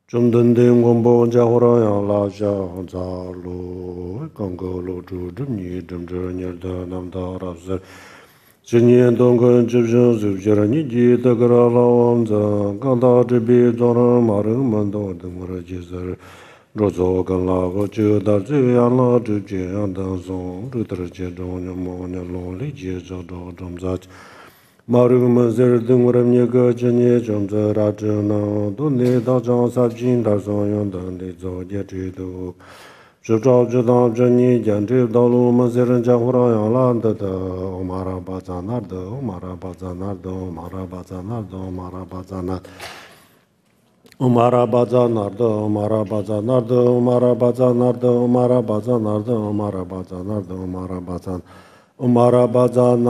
中等的广播加火让养拉下杂路，刚刚露出这你正着你的南大拉斯，今年东跟这边就觉得你记得个老王子，刚到这边早上马人们都等我的节奏，若做跟那个就到这样了，就这样当中，这都是这种你么你努力节奏着中在。마르면 저등으로 내가 전에 좀 저라잖아 돈에 다장 사진 다성연단데 저제지도 저저저다 전에 전제 달로만 저런 자호라야란다다 마라바자나도 마라바자나도 마라바자나도 마라바자나 마라바자나도 마라바자나도 마라바자나도 마라바자나도 마라바자나도 마라바자나 마라바자나도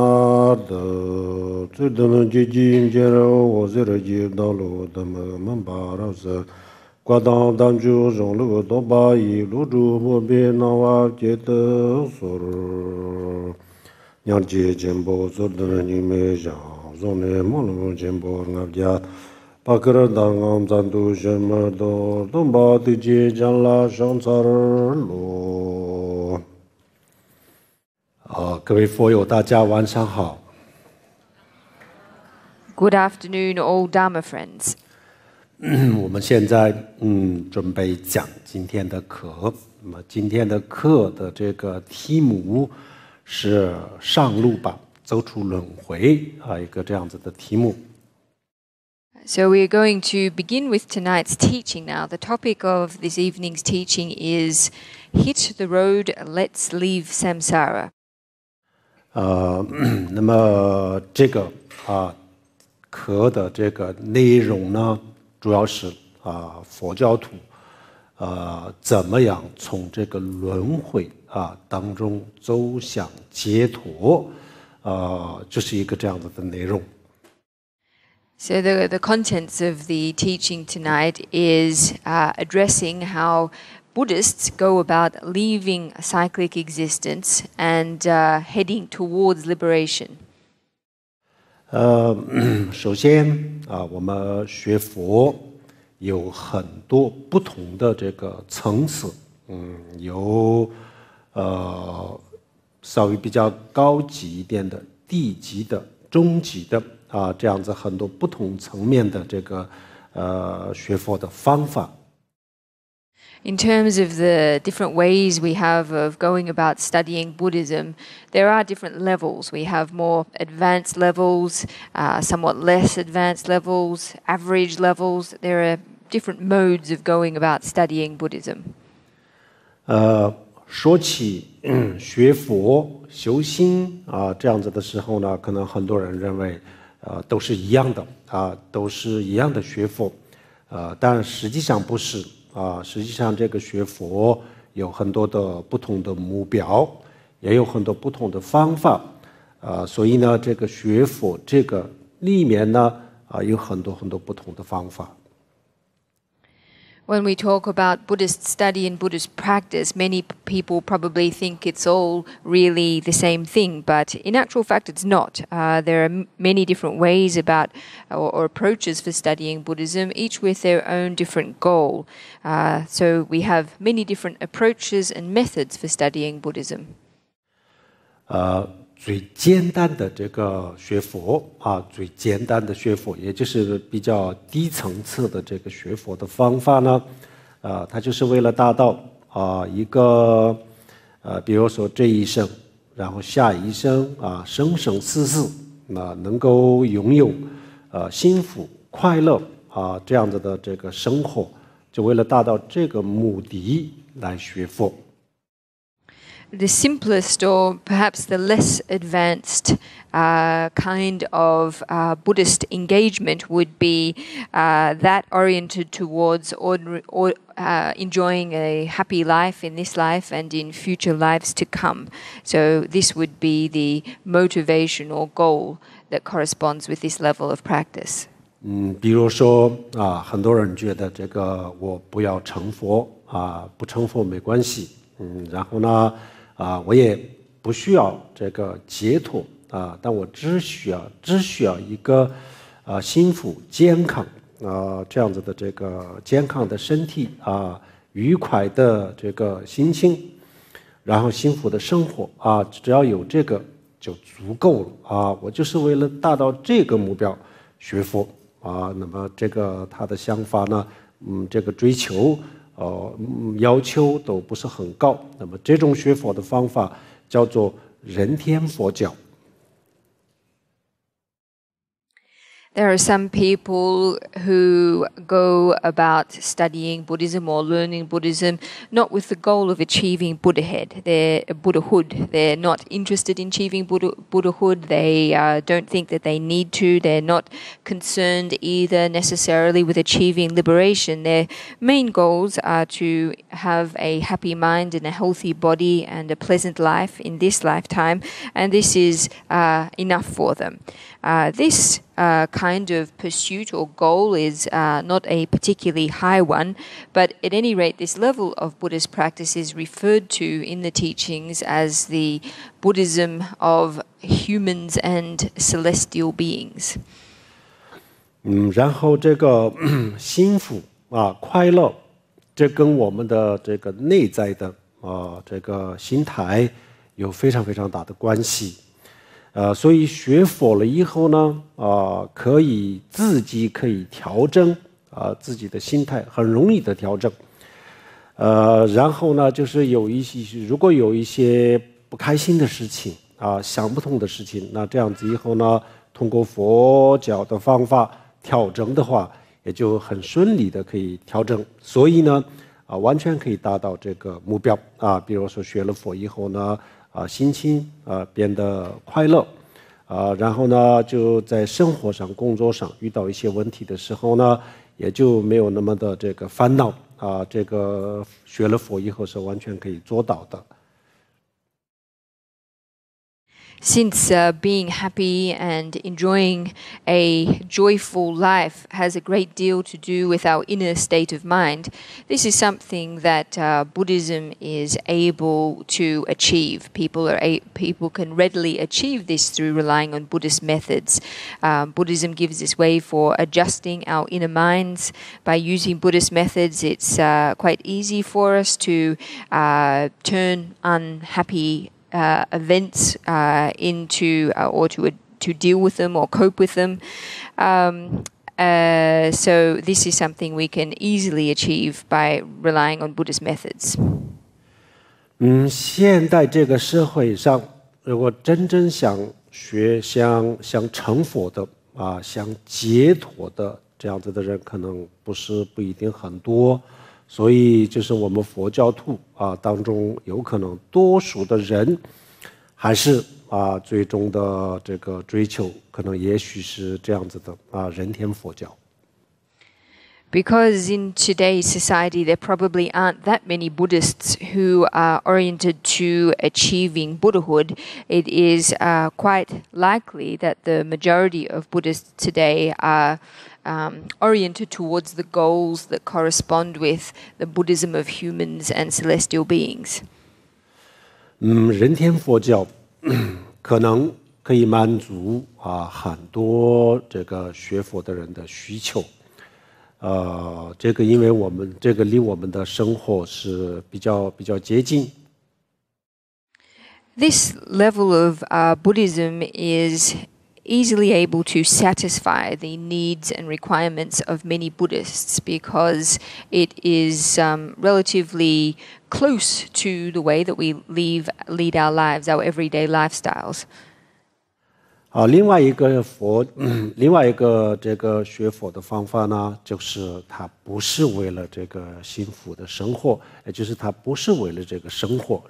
저들은 지진제로 오즈르지 달로도 만바라서 과당단주 종로도 바이 루주보베 나와 제도소르 냥제 젠보 저들은 이메자 존에 모노 젠보 나냐 바크르당암 잔두 젬마도 돈바디제 잔라 상사르로 各位佛友，大家晚上好。Good afternoon, all Dharma friends. 我们现在准备讲今天的课。那么今天的课的这个题目是上路吧，走出轮回一个这样子的题目。So we are going to begin with tonight's teaching now. The topic of this evening's teaching is Hit the road, let's leave samsara. 那么这个课的这个内容呢，主要是佛教徒怎么样从这个轮回当中走向解脱，这是一个这样子的内容。So the contents of the teaching tonight is addressing how Buddhists go about leaving a cyclic existence and heading towards liberation. 首先我们学佛有很多不同的这个层次，有稍微比较高级一点的、低级的、中级的这样子很多不同层面的这个学佛的方法。In terms of the different ways we have of going about studying Buddhism, there are different levels. We have more advanced levels, somewhat less advanced levels, average levels. There are different modes of going about studying Buddhism. 说起学佛修心这样子的时候呢，可能很多人认为都是一样的都是一样的学佛，但实际上不是。实际上这个学佛有很多的不同的目标，也有很多不同的方法，所以呢这个学佛这个里面呢有很多很多不同的方法。When we talk about Buddhist study and Buddhist practice, many people probably think it's all really the same thing, but in actual fact it's not. There are many different ways about or approaches for studying Buddhism, each with their own different goal. So we have many different approaches and methods for studying Buddhism. 最简单的这个学佛最简单的学佛，也就是比较低层次的这个学佛的方法呢，它就是为了达到一个比如说这一生，然后下一生生生世世能够拥有幸福快乐这样子的这个生活，就为了达到这个目的来学佛。The simplest or perhaps the less advanced kind of Buddhist engagement would be that oriented towards enjoying a happy life in this life and in future lives to come. So this would be the motivation or goal that corresponds with this level of practice. 比如说很多人觉得这个我不要成佛不成佛没关系，然后呢我也不需要这个解脱但我只需要一个幸福健康这样子的这个健康的身体愉快的这个心情，然后幸福的生活只要有这个就足够了我就是为了达到这个目标学佛那么这个他的想法呢，这个追求要求都不是很高，那么这种学佛的方法叫做人天佛教。There are some people who go about studying Buddhism or learning Buddhism not with the goal of achieving Buddhahood. They're not interested in achieving Buddhahood. They don't think that they need to. They're not concerned either necessarily with achieving liberation. Their main goals are to have a happy mind and a healthy body and a pleasant life in this lifetime, and this is enough for them. This kind of pursuit or goal is not a particularly high one, but at any rate, this level of Buddhist practice is referred to in the teachings as the Buddhism of humans and celestial beings. 然后这个幸福快乐，这跟我们的这个内在的这个心态有非常非常大的关系。所以学佛了以后呢，自己可以调整自己的心态，很容易的调整。然后呢，就是如果有一些不开心的事情想不通的事情，那这样子以后呢，通过佛教的方法调整的话，也就很顺利的可以调整。所以呢，完全可以达到这个目标比如说学了佛以后呢。心情变得快乐然后呢就在生活上工作上遇到一些问题的时候呢也就没有那么的这个烦恼这个学了佛以后是完全可以做到的。Since being happy and enjoying a joyful life has a great deal to do with our inner state of mind, this is something that Buddhism is able to achieve. People can readily achieve this through relying on Buddhist methods. Buddhism gives this way for adjusting our inner minds. By using Buddhist methods, it's quite easy for us to turn unhappy events into or to deal with them or cope with them. So this is something we can easily achieve by relying on Buddhist methods. 现在这个社会上，如果真正想成佛的想解脱的这样子的人，可能不一定很多。所以就是我们佛教徒当中有可能多数的人还是最终的这个追求可能也许是这样子的人天佛教。Because in today's society there probably aren't that many Buddhists who are oriented to achieving Buddhahood, it is quite likely that the majority of Buddhists today are oriented towards the goals that correspond with the Buddhism of humans and celestial beings. 人天佛教可能可以满足很多这个学佛的人的需求。这个因为我们这个离我们的生活是比较接近。This level of Buddhism is easily able to satisfy the needs and requirements of many Buddhists because it is relatively close to the way that we lead our lives, our everyday lifestyles. 另外一个这个学佛的方法呢，就是它不是为了这个幸福的生活，也就是它不是为了这个生活。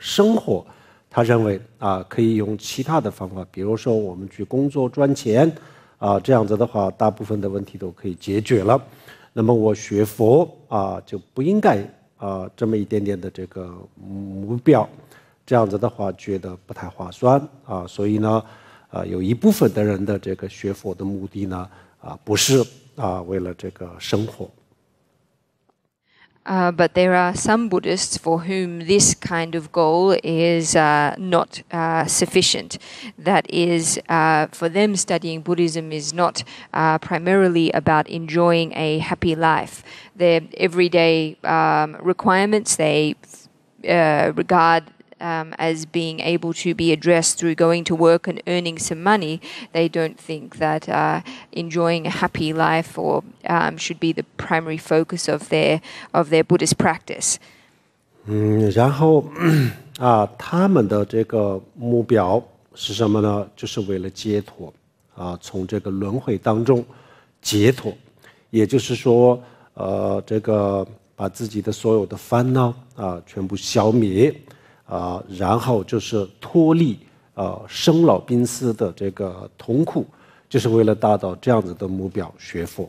他认为可以用其他的方法，比如说我们去工作赚钱这样子的话，大部分的问题都可以解决了。那么我学佛就不应该这么一点点的这个目标，这样子的话觉得不太划算所以呢有一部分的人的这个学佛的目的呢不是为了这个生活。But there are some Buddhists for whom this kind of goal is not sufficient. That is, for them, studying Buddhism is not primarily about enjoying a happy life. Their everyday requirements they regard as being able to be addressed through going to work and earning some money. They don't think that enjoying a happy life or should be the primary focus of their Buddhist practice. 然后他们的这个目标是什么呢？就是为了解脱从这个轮回当中解脱，也就是说这个把自己的所有的烦恼全部消灭。然后就是脱离生老病死的这个痛苦，就是为了达到这样子的目标学佛。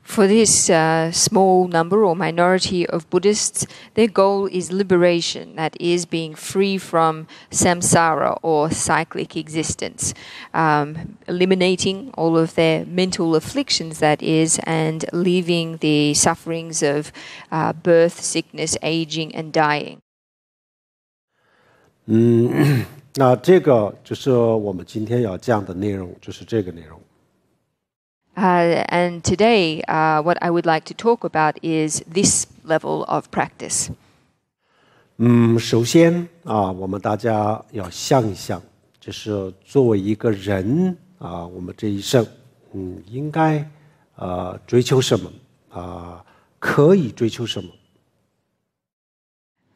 For this small number or minority of Buddhists, their goal is liberation, that is, being free from samsara or cyclic existence, eliminating all of their mental afflictions, that is, and leaving the sufferings of birth, sickness, aging, and dying. 那这个就是我们今天要讲的内容，就是这个内容。And today, what I would like to talk about is this level of practice. 首先我们大家要想一想，就是作为一个人我们这一生应该追求什么可以追求什么。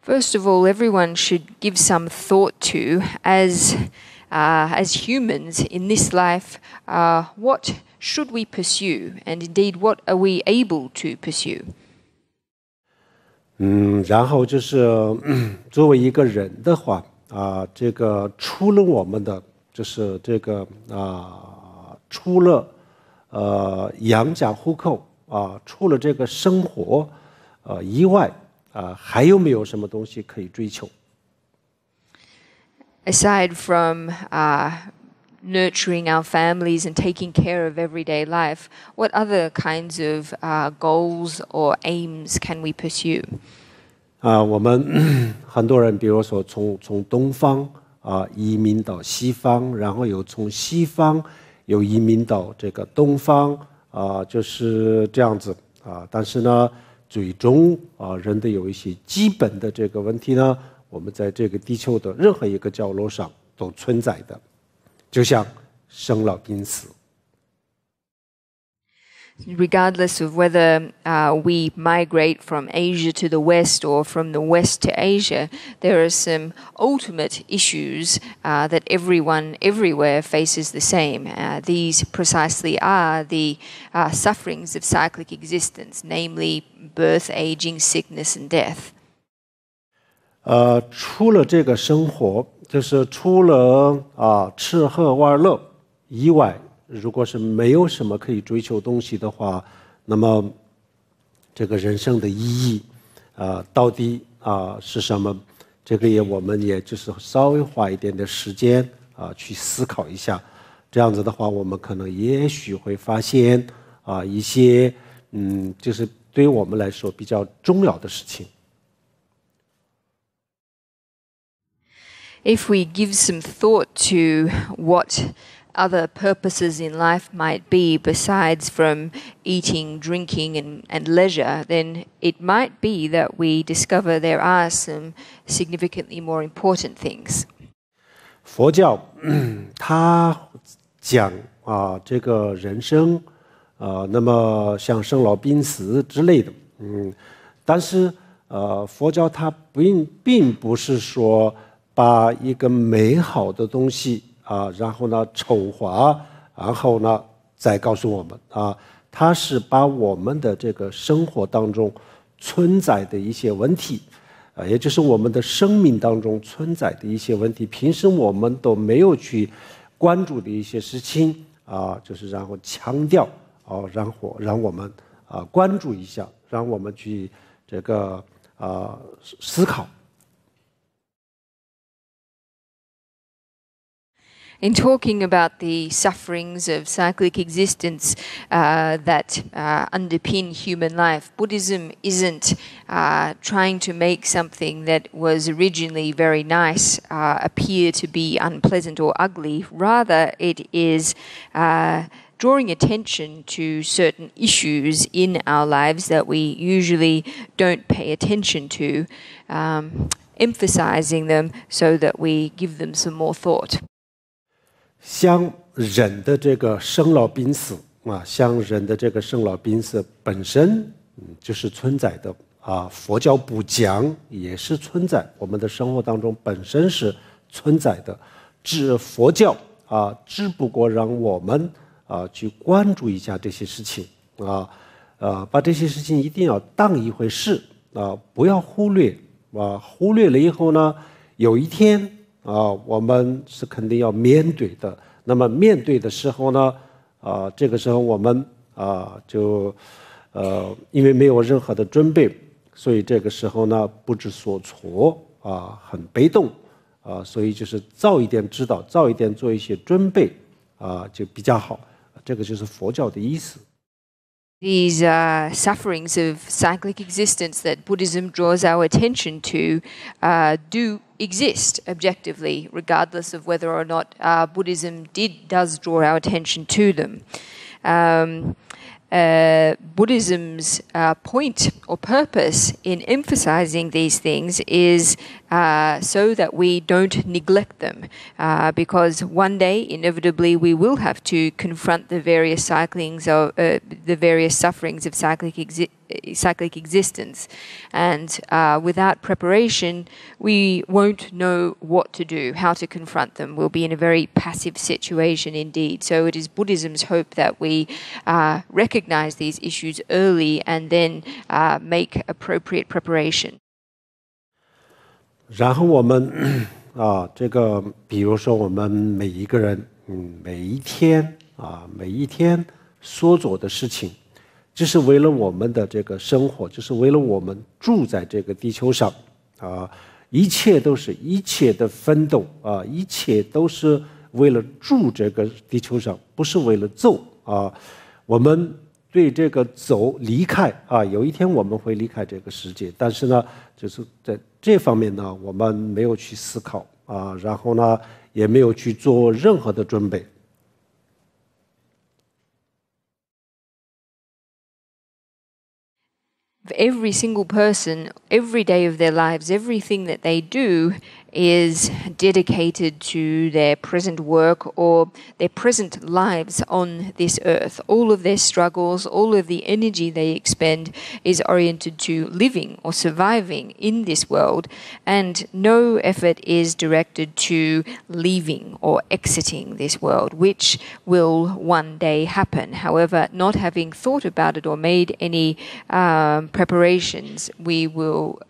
First of all, everyone should give some thought to, as humans in this life, what should we pursue, and indeed, what are we able to pursue? 然后就是作为一个人的话这个除了我们的就是这个除了养家糊口除了这个生活以外还有没有什么东西可以追求 Aside from nurturing our families and taking care of everyday life, what other kinds of goals or aims can we pursue? 我们很多人比如说从东方移民到西方，然后又从西方又移民到这个东方就是这样子但是呢最终人的有一些基本的这个问题呢我们在这个地球的任何一个角落上都存在的就像生老病死 Regardless of whether we migrate from Asia to the West or from the West to Asia, there are some ultimate issues that everyone everywhere faces the same. These precisely are the sufferings of cyclic existence, namely birth, aging, sickness, and death. 除了这个生活，就是除了吃喝玩乐以外。如果是没有什么可以追求东西的话，那么这个人生的意义到底是什么？这个我们也就是稍微花一点的时间去思考一下。这样子的话，我们可能也许会发现一些就是对我们来说比较重要的事情。If we give some thought to what other purposes in life might be besides from eating, drinking, and leisure, then it might be that we discover there are some significantly more important things. 佛教它讲这个人生那么像生老病死之类的但是佛教它并不是说把一个美好的东西然后呢丑化然后呢再告诉我们它是把我们的这个生活当中存在的一些问题也就是我们的生命当中存在的一些问题平时我们都没有去关注的一些事情就是然后强调让我们关注一下让我们去这个思考 In talking about the sufferings of cyclic existence that underpin human life, Buddhism isn't trying to make something that was originally very nice appear to be unpleasant or ugly. Rather, it is drawing attention to certain issues in our lives that we usually don't pay attention to, emphasizing them so that we give them some more thought. 像人的这个生老病死像人的这个生老病死本身就是存在的佛教不讲也是存在，我们的生活当中本身是存在的。佛教只不过让我们去关注一下这些事情把这些事情一定要当一回事不要忽略忽略了以后呢，有一天我们是肯定要面对的。那么面对的时候呢，这个时候我们就因为没有任何的准备，所以这个时候呢不知所措很被动所以就是早一点知道，早一点做一些准备就比较好。这个就是佛教的意思。These sufferings of cyclic existence that Buddhism draws our attention to do exist objectively, regardless of whether or not Buddhism does draw our attention to them. Buddhism's point or purpose in emphasizing these things is so that we don't neglect them, because one day, inevitably, we will have to confront the various sufferings of cyclic existence, and without preparation, we won't know what to do, how to confront them. We'll be in a very passive situation indeed. So it is Buddhism's hope that we recognize these issues early and then make appropriate preparation. 然后我们这个比如说我们每一个人每一天所做的事情，就是为了我们的这个生活，就是为了我们住在这个地球上一切都是一切的奋斗一切都是为了住这个地球上，不是为了走我们对这个走离开有一天我们会离开这个世界，但是呢就是在这方面呢我们没有去思考然后呢也没有去做任何的准备。Every single person, every day of their lives, everything that they do is dedicated to their present work or their present lives on this earth. All of their struggles, all of the energy they expend is oriented to living or surviving in this world, and no effort is directed to leaving or exiting this world, which will one day happen. However, not having thought about it or made any preparations, we will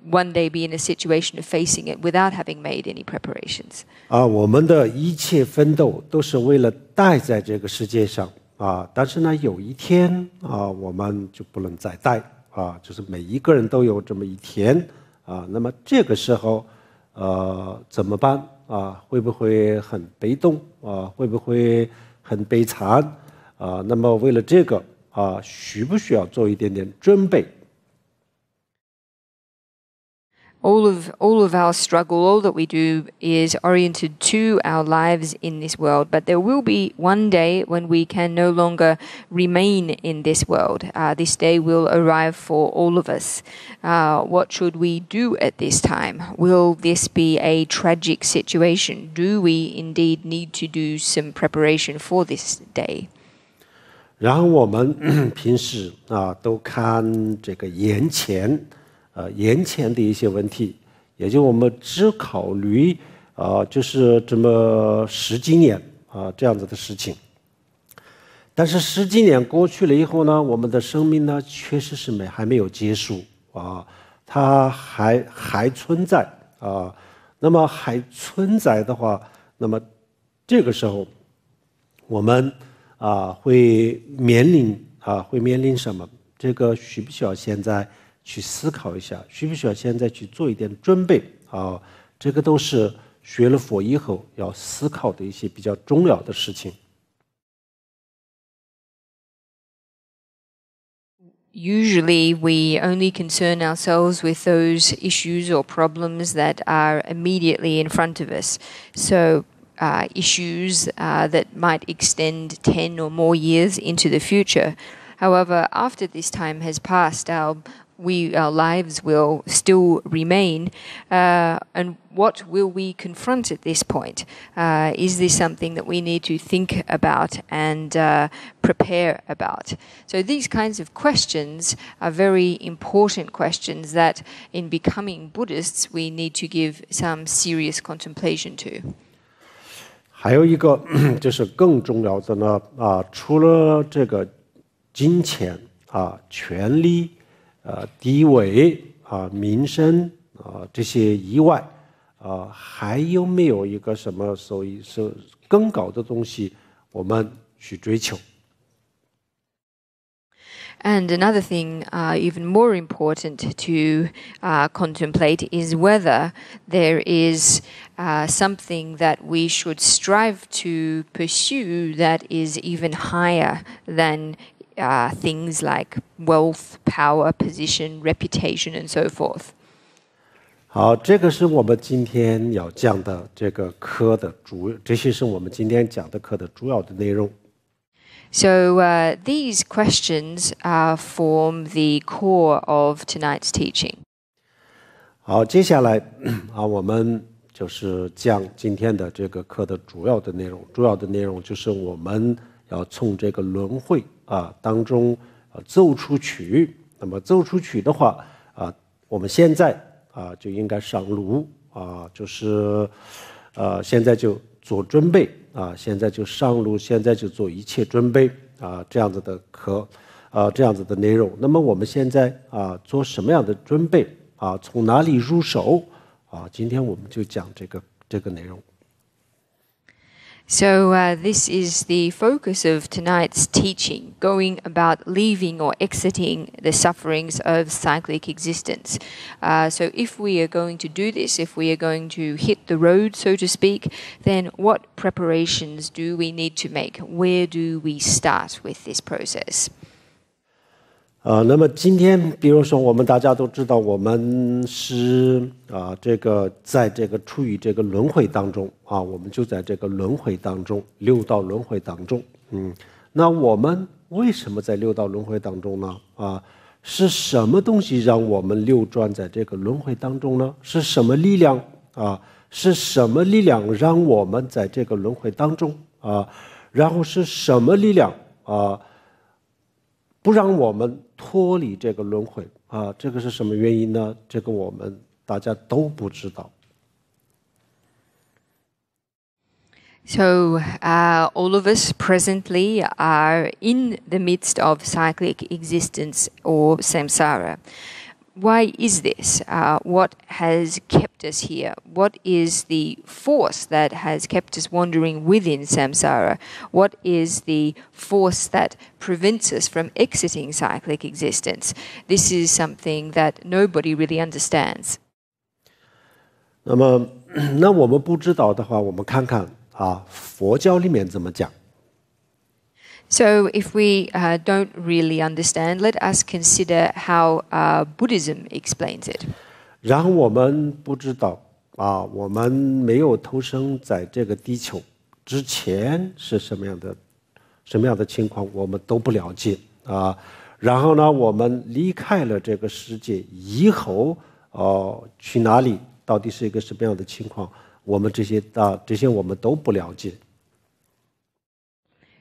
one day be in a situation of facing it without having made any preparations. 我们的一切奋斗都是为了待在这个世界上但是呢有一天我们就不能再待就是每一个人都有这么一天那么这个时候怎么办会不会很被动会不会很悲惨那么为了这个需不需要做一点点准备All of our struggle, all that we do is oriented to our lives in this world. But there will be one day when we can no longer remain in this world. This day will arrive for all of us. What should we do at this time? Will this be a tragic situation? Do we indeed need to do some preparation for this day? 然后我们平时都看这个眼前的一些问题，也就我们只考虑就是这么10几年这样子的事情。但是10几年过去了以后呢，我们的生命呢确实是还没有结束它还存在那么还存在的话，那么这个时候我们会面临什么？这个需不需要现在去思考一下？需不需要现在去做一点准备这个都是学了佛以后要思考的一些比较重要的事情。Usually, we only concern ourselves with those issues or problems that are immediately in front of us. So, issues that might extend 10 or more years into the future. However, after this time has passed, our lives will still remain. And what will we confront at this point? Is this something that we need to think about and prepare about? So these kinds of questions are very important questions that in becoming Buddhists we need to give some serious contemplation to. 还有一个就是更重要的呢除了这个金钱权力地位民生这些以外还有没有一个什么所以是更高的东西我们去追求 And another thing even more important to contemplate is whether there is something that we should strive to pursue that is even higher than things like wealth, power, position, reputation, and so forth. 好，这个是我们今天要讲的这个课的这些是我们今天讲的课的主要的内容。So these questions form the core of tonight's teaching. 好，接下来我们就是讲今天的这个课的主要的内容。主要的内容就是我们要从这个轮回当中走出去。那么走出去的话我们现在就应该上路就是现在就做准备现在就上路，现在就做一切准备这样子的课这样子的内容。那么我们现在做什么样的准备从哪里入手今天我们就讲这个内容。So this is the focus of tonight's teaching, going about leaving or exiting the sufferings of cyclic existence. So if we are going to do this, if we are going to hit the road, so to speak, then what preparations do we need to make? Where do we start with this process? 那么今天比如说我们大家都知道我们是这个在这个处于这个轮回当中我们就在这个轮回当中六道轮回当中那我们为什么在六道轮回当中呢是什么东西让我们流转在这个轮回当中呢是什么力量是什么力量让我们在这个轮回当中然后是什么力量不让我们脱离这个轮回这个是什么原因呢这个我们大家都不知道 So all of us presently are in the midst of cyclic existence or samsara. Why is this? What has kept us here? What is the force that has kept us wandering within samsara? What is the force that prevents us from exiting cyclic existence? This is something that nobody really understands. 那么那我们不知道的话我们看看佛教里面怎么讲 So if we don't really understand, let us consider how Buddhism explains it. 然后我们不知道我们没有投生在这个地球之前是什么样的情况我们都不了解然后呢我们离开了这个世界以后去哪里到底是一个什么样的情况我们这些我们都不了解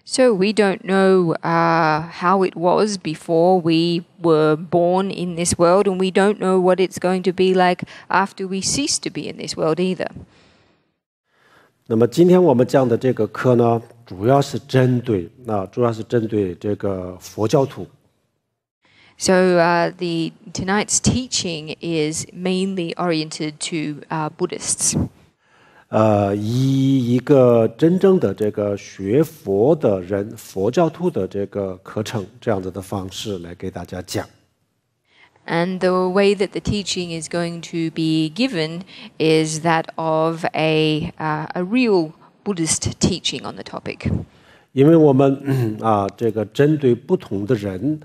So we don't know how it was before we were born in this world, and we don't know what it's going to be like after we cease to be in this world either. 那么今天我们讲的这个课呢主要是针对这个佛教徒 So tonight's teaching is mainly oriented to Buddhists. 以一个真正的这个学佛的人佛教徒的这个课程这样子的方式来给大家讲 And the way that the teaching is going to be given is that of a real Buddhist teaching on the topic. 因为我们这个针对不同的人，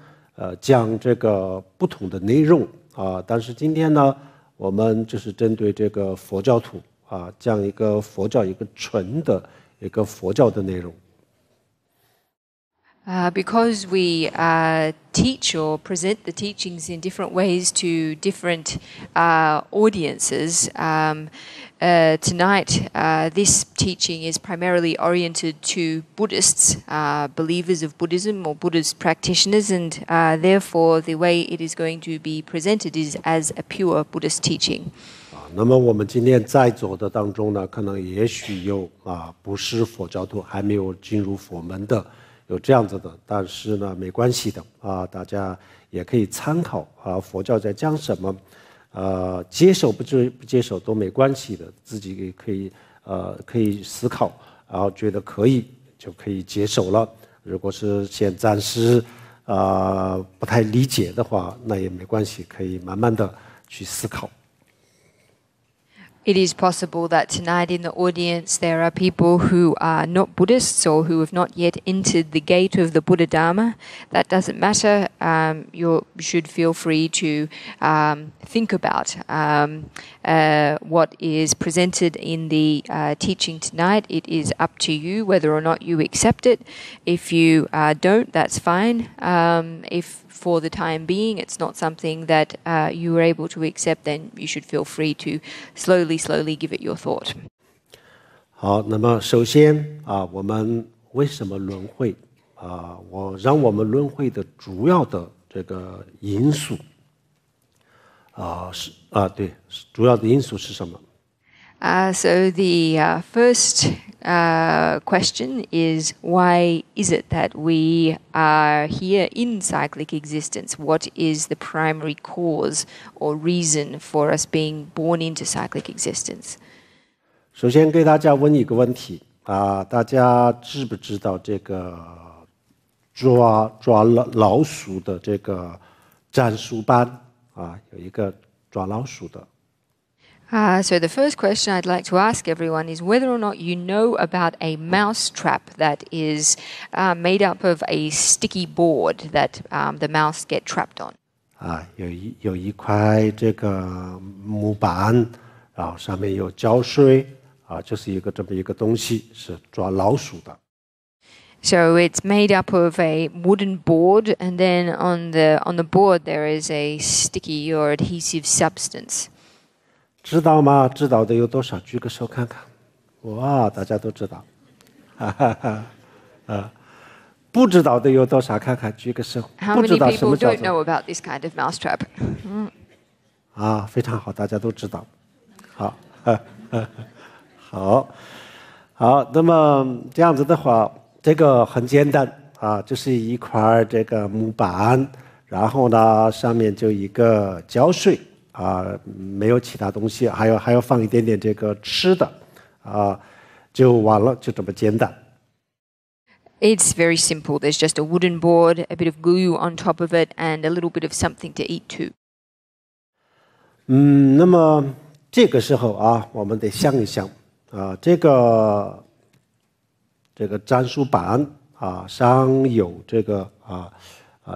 讲这个不同的内容但是今天呢，我们就是针对这个佛教徒讲一个佛教一个纯的一个佛教的内容。Because we teach or present the teachings in different ways to different audiences, tonight this teaching is primarily oriented to Buddhists, believers of Buddhism or Buddhist practitioners, and therefore the way it is going to be presented is as a pure Buddhist teaching. 那么我们今天在座的当中呢，可能也许有不是佛教徒，还没有进入佛门的。有这样子的，但是呢，没关系的大家也可以参考佛教在讲什么，接受不接受都没关系的，自己可以思考，然后觉得可以就可以接受了。如果是现暂时不太理解的话，那也没关系，可以慢慢的去思考。It is possible that tonight in the audience there are people who are not Buddhists or who have not yet entered the gate of the Buddha Dharma. That doesn't matter. You should feel free to think about what is presented in the teaching tonight. It is up to you whether or not you accept it. If you don't, that's fine. If for the time being it's not something that you are able to accept, then you should feel free to slowly give it your thought. 好，那么首先我们为什么轮回让我们轮回的主要的这个因素对，主要的因素是什么？So the first question is, why is it that we are here in cyclic existence? What is the primary cause or reason for us being born into cyclic existence? 首先给大家问一个问题大家知不知道这个抓老鼠的这个战术班有一个抓老鼠的。So the first question I'd like to ask everyone is whether or not you know about a mouse trap that is made up of a sticky board that the mouse get trapped on. 有一块这个木板，然后上面有胶水就是这么一个东西，是抓老鼠的。So it's made up of a wooden board, and then on the board there is a sticky or adhesive substance. 知道吗？知道的有多少？举个手看看。哇，大家都知道。不知道的有多少？看看，举个手。How many people don't know about this kind of mousetrap? 非常好，大家都知道。好，那么这样子的话，这个很简单就是一块这个木板，然后呢上面就一个胶水。没有其他东西，还要放一点点这个吃的就完了，就这么简单。It's very simple. There's just a wooden board, a bit of glue on top of it, and a little bit of something to eat too. 那么这个时候我们得想一想这个战术板上有这个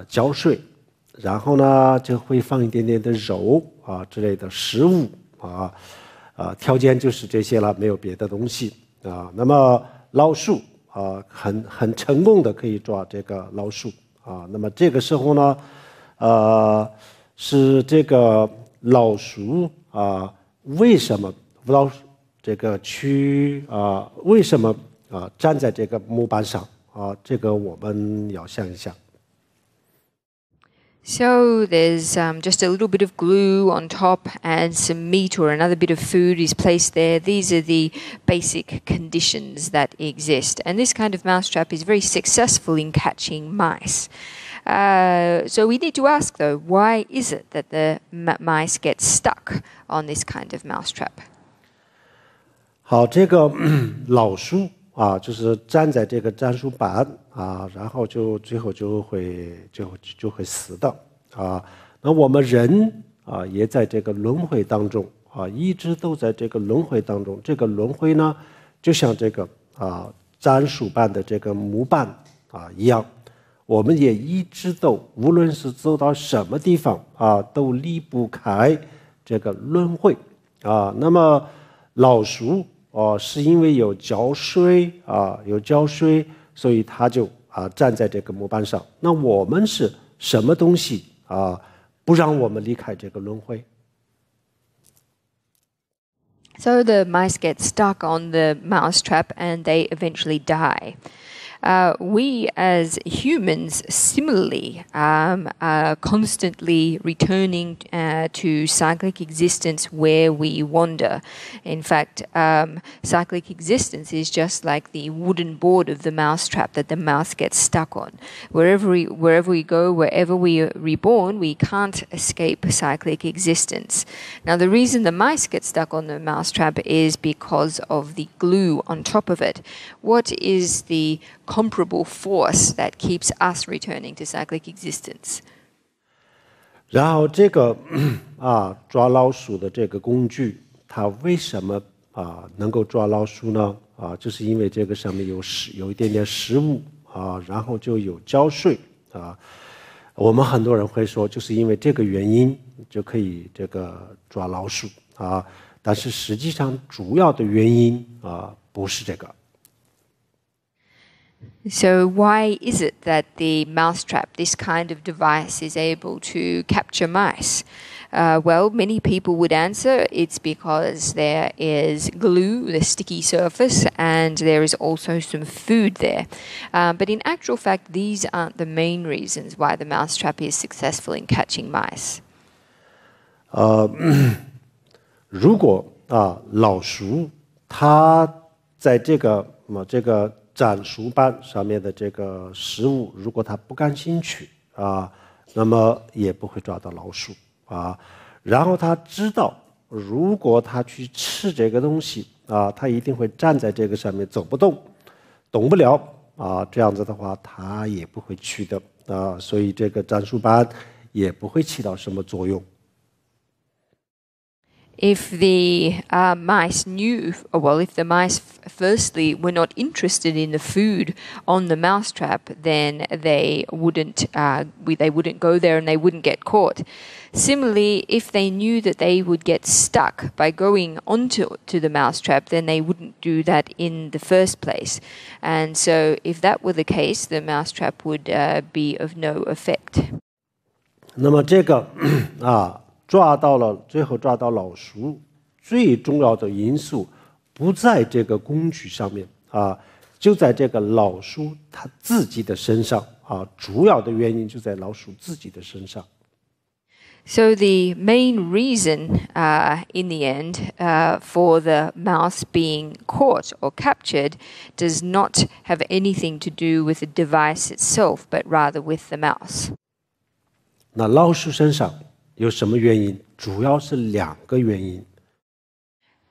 胶水。然后呢，就会放一点点的肉之类的食物条件就是这些了，没有别的东西那么老鼠很成功的可以抓这个老鼠那么这个时候呢是这个老鼠为什么这个为什么站在这个木板上这个我们要想一想。So there's just a little bit of glue on top and some meat or another bit of food is placed there. These are the basic conditions that exist. And this kind of mousetrap is very successful in catching mice. So we need to ask, though, why is it that the mice get stuck on this kind of mousetrap? 好，这个老鼠就是站在这个战术板然后最后就会死的那我们人也在这个轮回当中一直都在这个轮回当中。这个轮回呢，就像这个粘鼠般的这个木板一样，我们也一直都无论是走到什么地方都离不开这个轮回那么老鼠是因为有浇水所以它就站在这个木板上。那我们是什么东西不让我们离开这个轮回？ So the mice get stuck on the mousetrap and they eventually die. We as humans similarly are constantly returning to cyclic existence where we wander. In fact, cyclic existence is just like the wooden board of the mousetrap that the mouse gets stuck on. Wherever we go, wherever we are reborn, we can't escape cyclic existence. Now, the reason the mice get stuck on the mousetrap is because of the glue on top of it. What is the comparable force that keeps us returning to cyclic existence? 然后这个抓老鼠的这个工具，它为什么能够抓老鼠呢？就是因为这个上面有一点点食物然后就有浇水我们很多人会说，就是因为这个原因就可以这个抓老鼠但是实际上主要的原因不是这个。So why is it that the mousetrap, this kind of device, is able to capture mice? Well, many people would answer it's because there is glue, the sticky surface, and there is also some food there. But in actual fact, these aren't the main reasons why the mousetrap is successful in catching mice. 如果老鼠它在这个粘鼠板上面的这个食物，如果它不感兴趣那么也不会抓到老鼠然后它知道，如果它去吃这个东西它一定会站在这个上面走不动，动不了这样子的话，它也不会去的所以这个粘鼠板也不会起到什么作用。If the mice knew, well, if the mice firstly were not interested in the food on the mousetrap, then they wouldn't go there and they wouldn't get caught. Similarly, if they knew that they would get stuck by going onto the mousetrap, then they wouldn't do that in the first place. And so, if that were the case, the mousetrap would be of no effect. 那么这个最后抓到老鼠，最重要的因素不在这个工具上面就在这个老鼠它自己的身上主要的原因就在老鼠自己的身上。So the main reason, in the end, for the mouse being caught or captured does not have anything to do with the device itself, but rather with the mouse. 那老鼠身上有什么原因？主要是两个原因。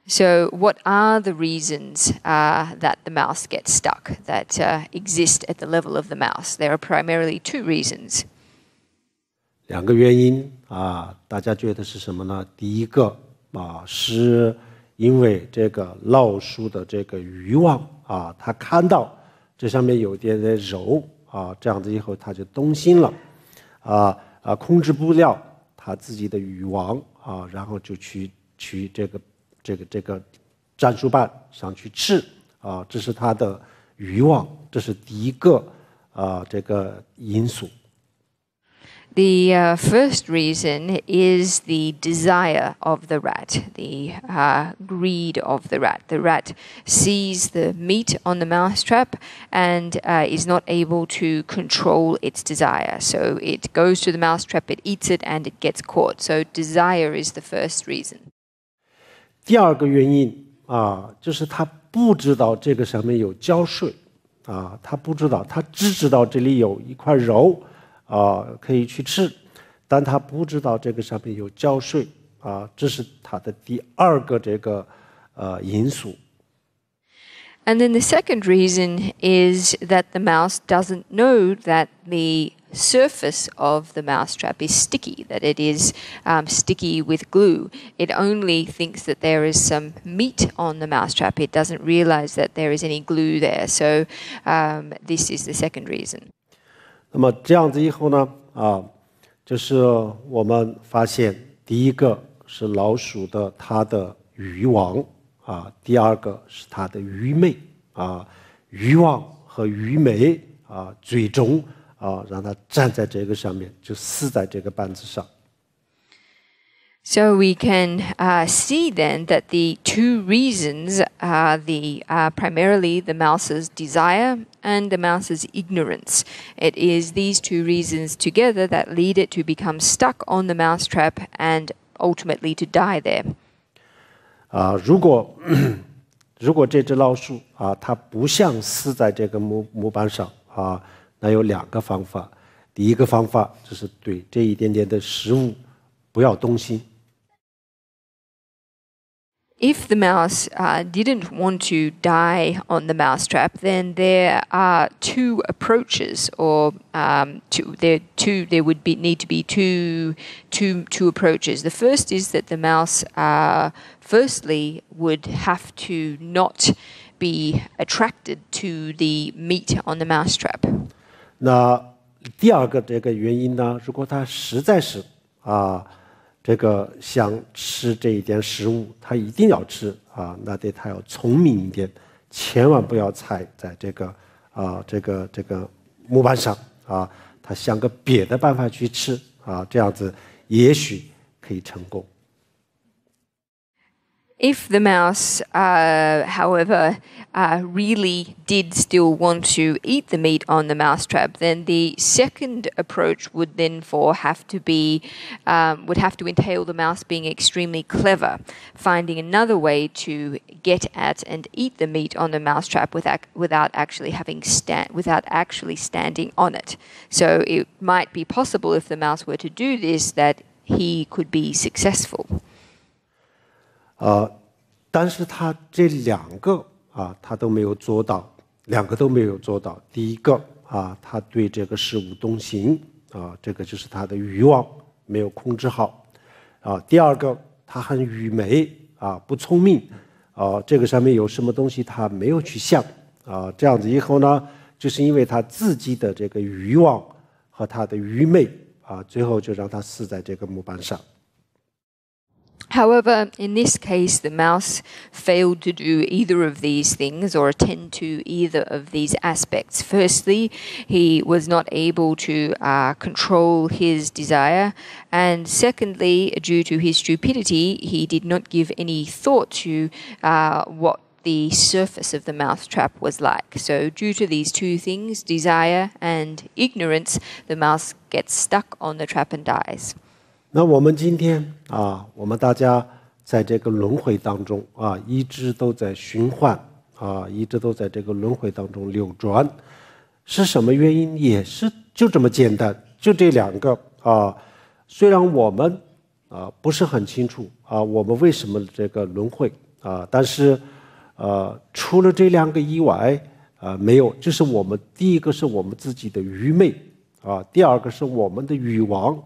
So, what are the reasons that the mouse gets stuck, that exist at the level of the mouse? There are primarily two reasons. 两个原因大家觉得是什么呢？第一个是因为这个老鼠的这个欲望它看到这上面有一点点肉这样子以后它就动心了控制不了他自己的欲望然后就去这个粘鼠板上去吃这是他的欲望，这是第一个这个因素。The first reason is the desire of the rat, the greed of the rat. The rat sees the meat on the mousetrap and is not able to control its desire. So it goes to the mousetrap, it eats it, and it gets caught. So desire is the first reason. 第二个原因就是他不知道这个上面有胶水他不知道，他只知道这里有一块肉可以去吃，但他不知道这个上面有胶水这是他的第二个这个因素。And then the second reason is that the mouse doesn't know that the surface of the mousetrap is sticky, that it is sticky with glue. It only thinks that there is some meat on the mousetrap. It doesn't realize that there is any glue there. So this is the second reason. 那么这样子以后呢，就是我们发现，第一个是老鼠的它的欲望第二个是它的愚昧欲望和愚昧最终让它站在这个上面，就死在这个板子上。So we can see then that the two reasons are primarily the mouse's desire and the mouse's ignorance. It is these two reasons together that lead it to become stuck on the mousetrap and ultimately to die there. 如果这只老鼠它不想死在这个木板上那有两个方法。第一个方法就是对这一点点的食物不要动心。If the mouse didn't want to die on the mousetrap, then there are two approaches, or there would need to be two approaches. The first is that the mouse firstly would have to not be attracted to the meat on the mousetrap. 那第二个这个原因呢，如果它实在是这个想吃这一点食物，他一定要吃那得他要聪明一点，千万不要踩在这个木板上他想个别的办法去吃这样子也许可以成功。If the mouse, however, really did still want to eat the meat on the mousetrap, then the second approach would therefore have to entail the mouse being extremely clever, finding another way to get at and eat the meat on the mousetrap without actually standing on it. So it might be possible if the mouse were to do this that he could be successful. 但是他这两个他都没有做到，两个都没有做到。第一个他对这个事物动心这个就是他的欲望没有控制好第二个他很愚昧不聪明这个上面有什么东西他没有去想这样子以后呢，就是因为他自己的这个欲望和他的愚昧最后就让他死在这个木板上。However, in this case, the mouse failed to do either of these things or attend to either of these aspects. Firstly, he was not able to control his desire. And secondly, due to his stupidity, he did not give any thought to what the surface of the mousetrap was like. So due to these two things, desire and ignorance, the mouse gets stuck on the trap and dies. 那我们今天我们大家在这个轮回当中一直都在循环一直都在这个轮回当中流转，是什么原因？也是就这么简单，就这两个虽然我们不是很清楚我们为什么这个轮回但是除了这两个以外没有，就是我们第一个是我们自己的愚昧第二个是我们的欲望。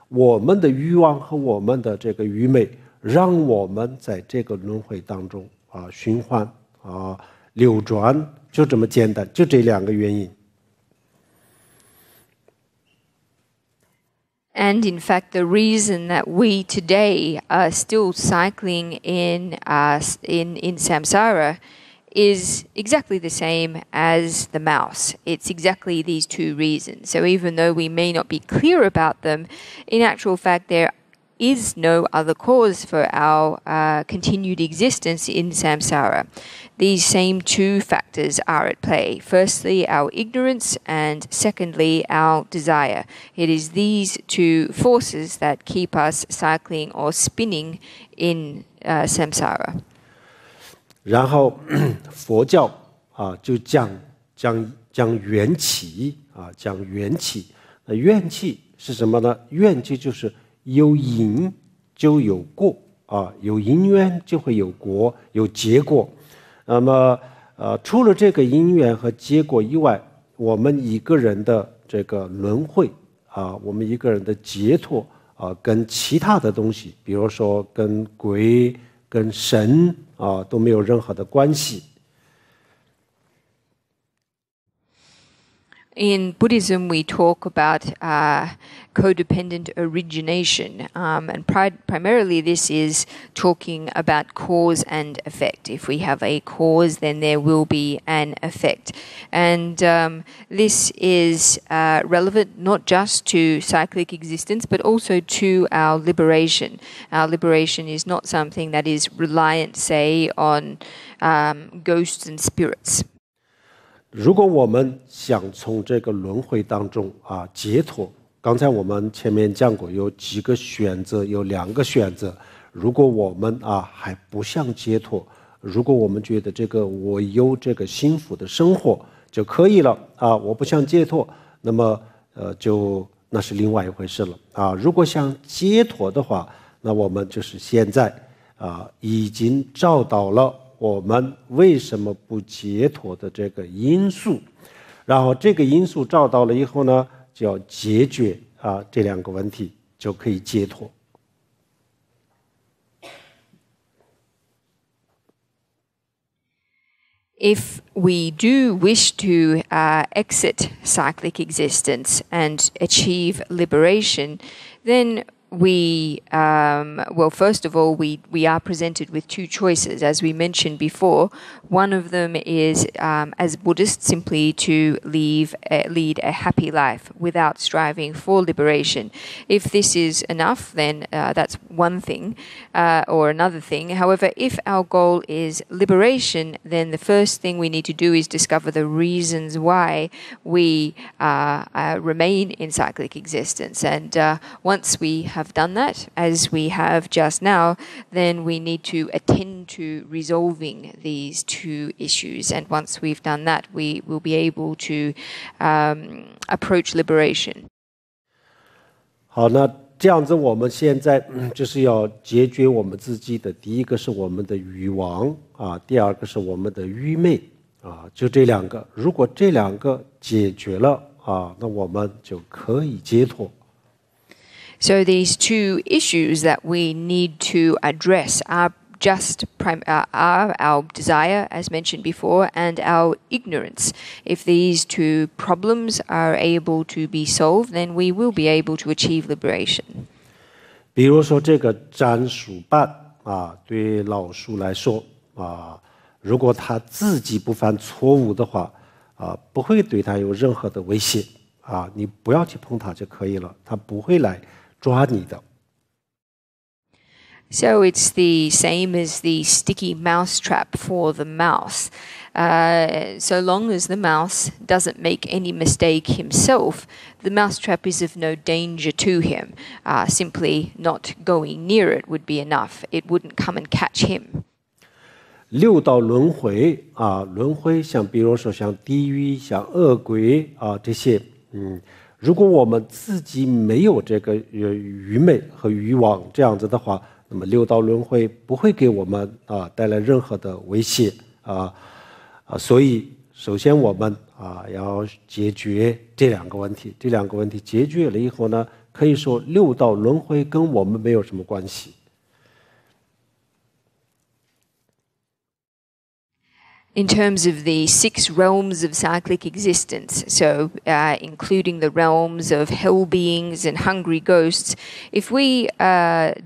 我们的欲望和我们的这个愚昧，让我们在这个轮回当中循环流转，就这么简单，就这两个原因。And in fact, the reason that we today are still cycling in samsara is exactly the same as the mouse. It's exactly these two reasons. So even though we may not be clear about them, in actual fact, there is no other cause for our continued existence in samsara. These same two factors are at play. Firstly, our ignorance, and secondly, our desire. It is these two forces that keep us cycling or spinning in samsara. 然后佛教就讲缘起讲缘起。那缘起是什么呢？缘起就是有因就有果有因缘就会有果，有结果。那么除了这个因缘和结果以外，我们一个人的这个轮回我们一个人的解脱跟其他的东西，比如说跟鬼、跟神都没有任何的关系。In Buddhism, we talk about codependent origination, and primarily this is talking about cause and effect. If we have a cause, then there will be an effect. And this is relevant not just to cyclic existence, but also to our liberation. Our liberation is not something that is reliant, say, on ghosts and spirits. 如果我们想从这个轮回当中解脱，刚才我们前面讲过，有几个选择，有2个选择。如果我们还不想解脱，如果我们觉得这个我有这个幸福的生活就可以了我不想解脱，那么那是另外一回事了如果想解脱的话，那我们就是现在已经找到了我们为什么不解脱的这个因素，然后这个因素找到了以后呢，就要解决这2个问题，就可以解脱。If we do wish to exit cyclic existence and achieve liberation, then well, first of all, we are presented with 2 choices, as we mentioned before. One of them is, as Buddhists, simply to lead a happy life without striving for liberation. If this is enough, then that's one thing, or another thing. However, if our goal is liberation, then the first thing we need to do is discover the reasons why we remain in cyclic existence. And once we have done that, as we have just now, then we need to attend to resolving these 2 issues. And once we've done that, we will be able to approach liberation. 好，那这样子我们现在就是要解决我们自己的，第一个是我们的欲望第2个是我们的愚昧就这2个。如果这2个解决了那我们就可以解脱。So these 2 issues that we need to address are our desire, as mentioned before, and our ignorance. If these 2 problems are able to be solved, then we will be able to achieve liberation. 比如说这个粘鼠板对老鼠来说如果他自己不犯错误的话不会对他有任何的威胁你不要去碰它就可以了，他不会来抓你的。So it's the same as the sticky mouse trap for the mouse. So long as the mouse doesn't make any mistake himself, the mousetrap is of no danger to him. Simply not going near it would be enough. It wouldn't come and catch him. 6道轮回轮回像比如说像地狱、像恶鬼这些如果我们自己没有这个愚昧和欲望这样子的话，那么6道轮回不会给我们带来任何的威胁所以首先我们要解决这2个问题，这2个问题解决了以后呢，可以说6道轮回跟我们没有什么关系。In terms of the 6 realms of cyclic existence, so including the realms of hell beings and hungry ghosts, if we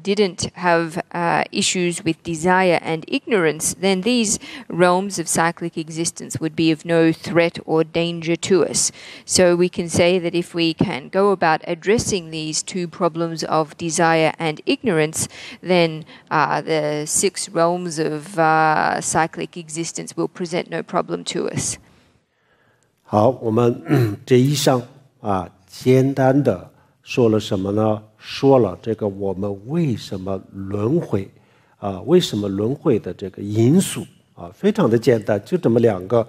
didn't have issues with desire and ignorance, then these realms of cyclic existence would be of no threat or danger to us. So we can say that if we can go about addressing these 2 problems of desire and ignorance, then the 6 realms of cyclic existence will present no problem to us. 好，我们这一上简单的说了什么呢？说了这个我们为什么轮回为什么轮回的这个因素非常的简单，就这么2个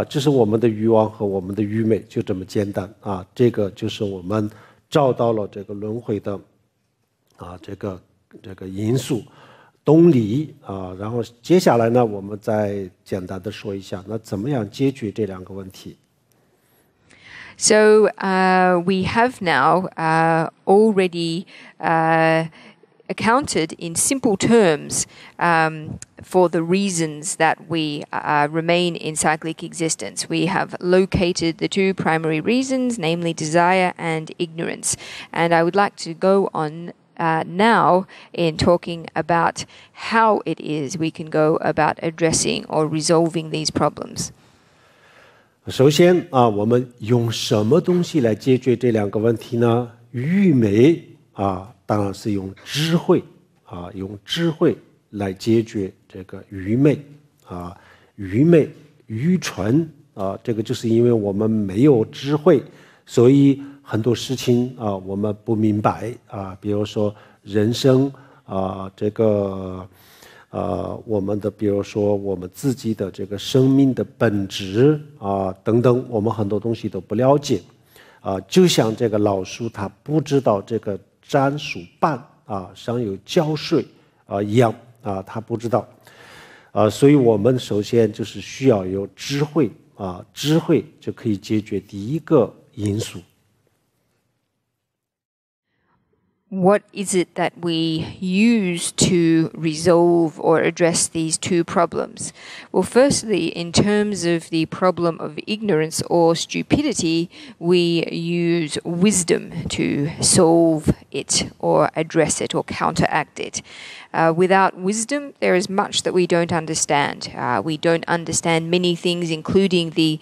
这是我们的欲望和我们的愚昧，就这么简单这个就是我们找到了这个轮回的这个因素。动力然后接下来呢，我们再简单的说一下，那怎么样解决这2个问题 So we have now already accounted in simple terms for the reasons that we remain in cyclic existence. We have located the two primary reasons, namely desire and ignorance. And I would like to go on now in talking about how it is we can go about addressing or resolving these problems. 首先我们用什么东西来解决这两个问题呢？愚昧当然是用智慧用智慧来解决这个愚昧愚昧、愚蠢这个就是因为我们没有智慧，所以很多事情我们不明白比如说人生这个我们的比如说我们自己的这个生命的本质等等，我们很多东西都不了解就像这个老师他不知道这个砧树瓣上有胶水一样他不知道所以我们首先就是需要有智慧智慧就可以解决第一个因素。What is it that we use to resolve or address these two problems? Well, firstly, in terms of the problem of ignorance or stupidity, we use wisdom to solve it or address it or counteract it. Without wisdom, there is much that we don't understand. We don't understand many things, including the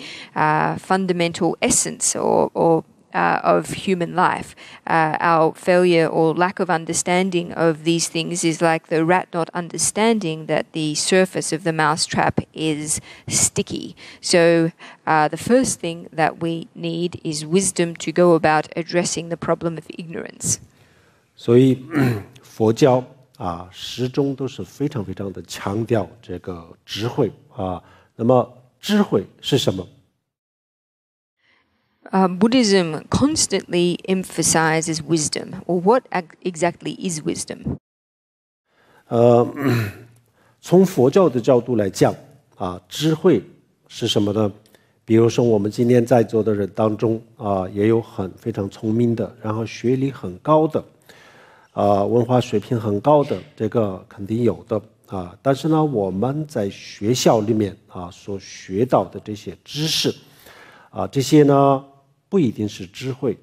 fundamental essence or of human life. Our failure or lack of understanding of these things is like the rat not understanding that the surface of the mousetrap is sticky. So the first thing that we need is wisdom to go about addressing the problem of ignorance. 所以佛教始终都是非常非常的强调这个智慧那么智慧是什么Buddhism constantly emphasizes wisdom. Or what exactly is wisdom? 从佛教的角度来讲智慧是什么呢？比如说我们今天在座的人当中也有非常聪明的，然后学历很高的文化水平很高的，这个肯定有的但是呢我们在学校里面所学到的这些知识这些呢不一定是智慧。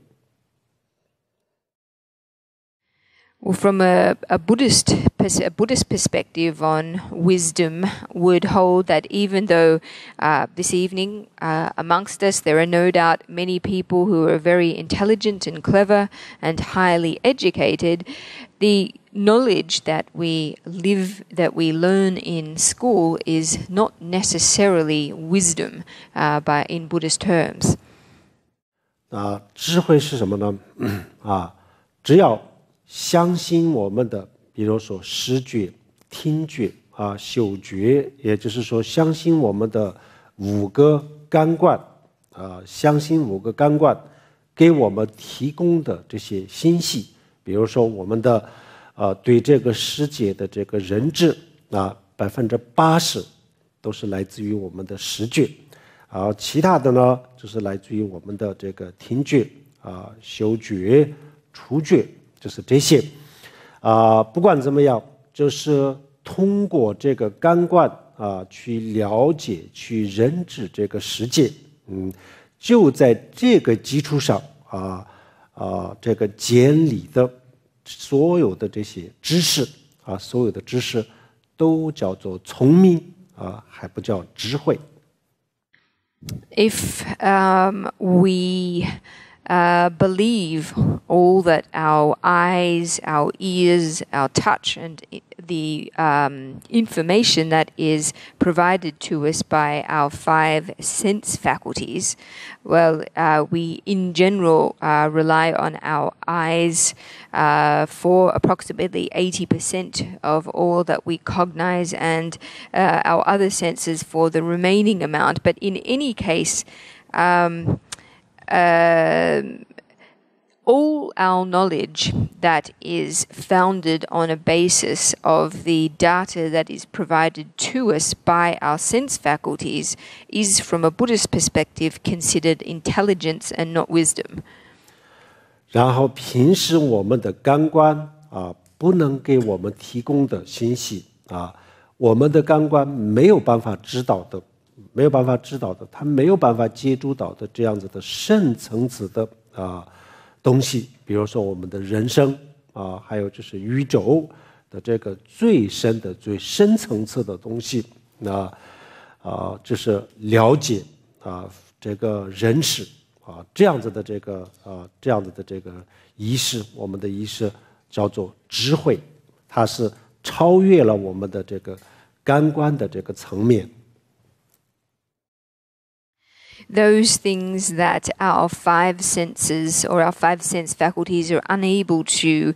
Well, from a Buddhist perspective on wisdom would hold that even though this evening amongst us there are no doubt many people who are very intelligent and clever and highly educated, the knowledge that we learn in school is not necessarily wisdom in Buddhist terms. 智慧是什么呢只要相信我们的比如说视觉听觉嗅觉也就是说相信我们的五个感官相信五个感官给我们提供的这些信息，比如说我们的对这个世界的这个认知80%都是来自于我们的视觉其他的呢就是来自于我们的这个听觉嗅觉触觉，就是这些不管怎么样就是通过这个感官去了解去认知这个世界就在这个基础上这个建立的所有的这些知识所有的知识都叫做聪明还不叫智慧。If we believe all that our eyes, our ears, our touch, and the information that is provided to us by our 5 sense faculties, well, we in general rely on our eyes for approximately 80% of all that we cognize and our other senses for the remaining amount. But in any case, all our knowledge that is founded on a basis of the data that is provided to us by our sense faculties is, from a Buddhist perspective, considered intelligence and not wisdom. 然后平时我们的感官不能给我们提供的信息我们的感官没有办法知道的，它没有办法接触到的这样子的深层次的东西，比如说我们的人生还有就是宇宙的这个最深的最深层次的东西就是了解这个人世这样子的这个仪式，我们的仪式叫做智慧，它是超越了我们的这个感官的这个层面。Those things that our five senses or our five sense faculties are unable to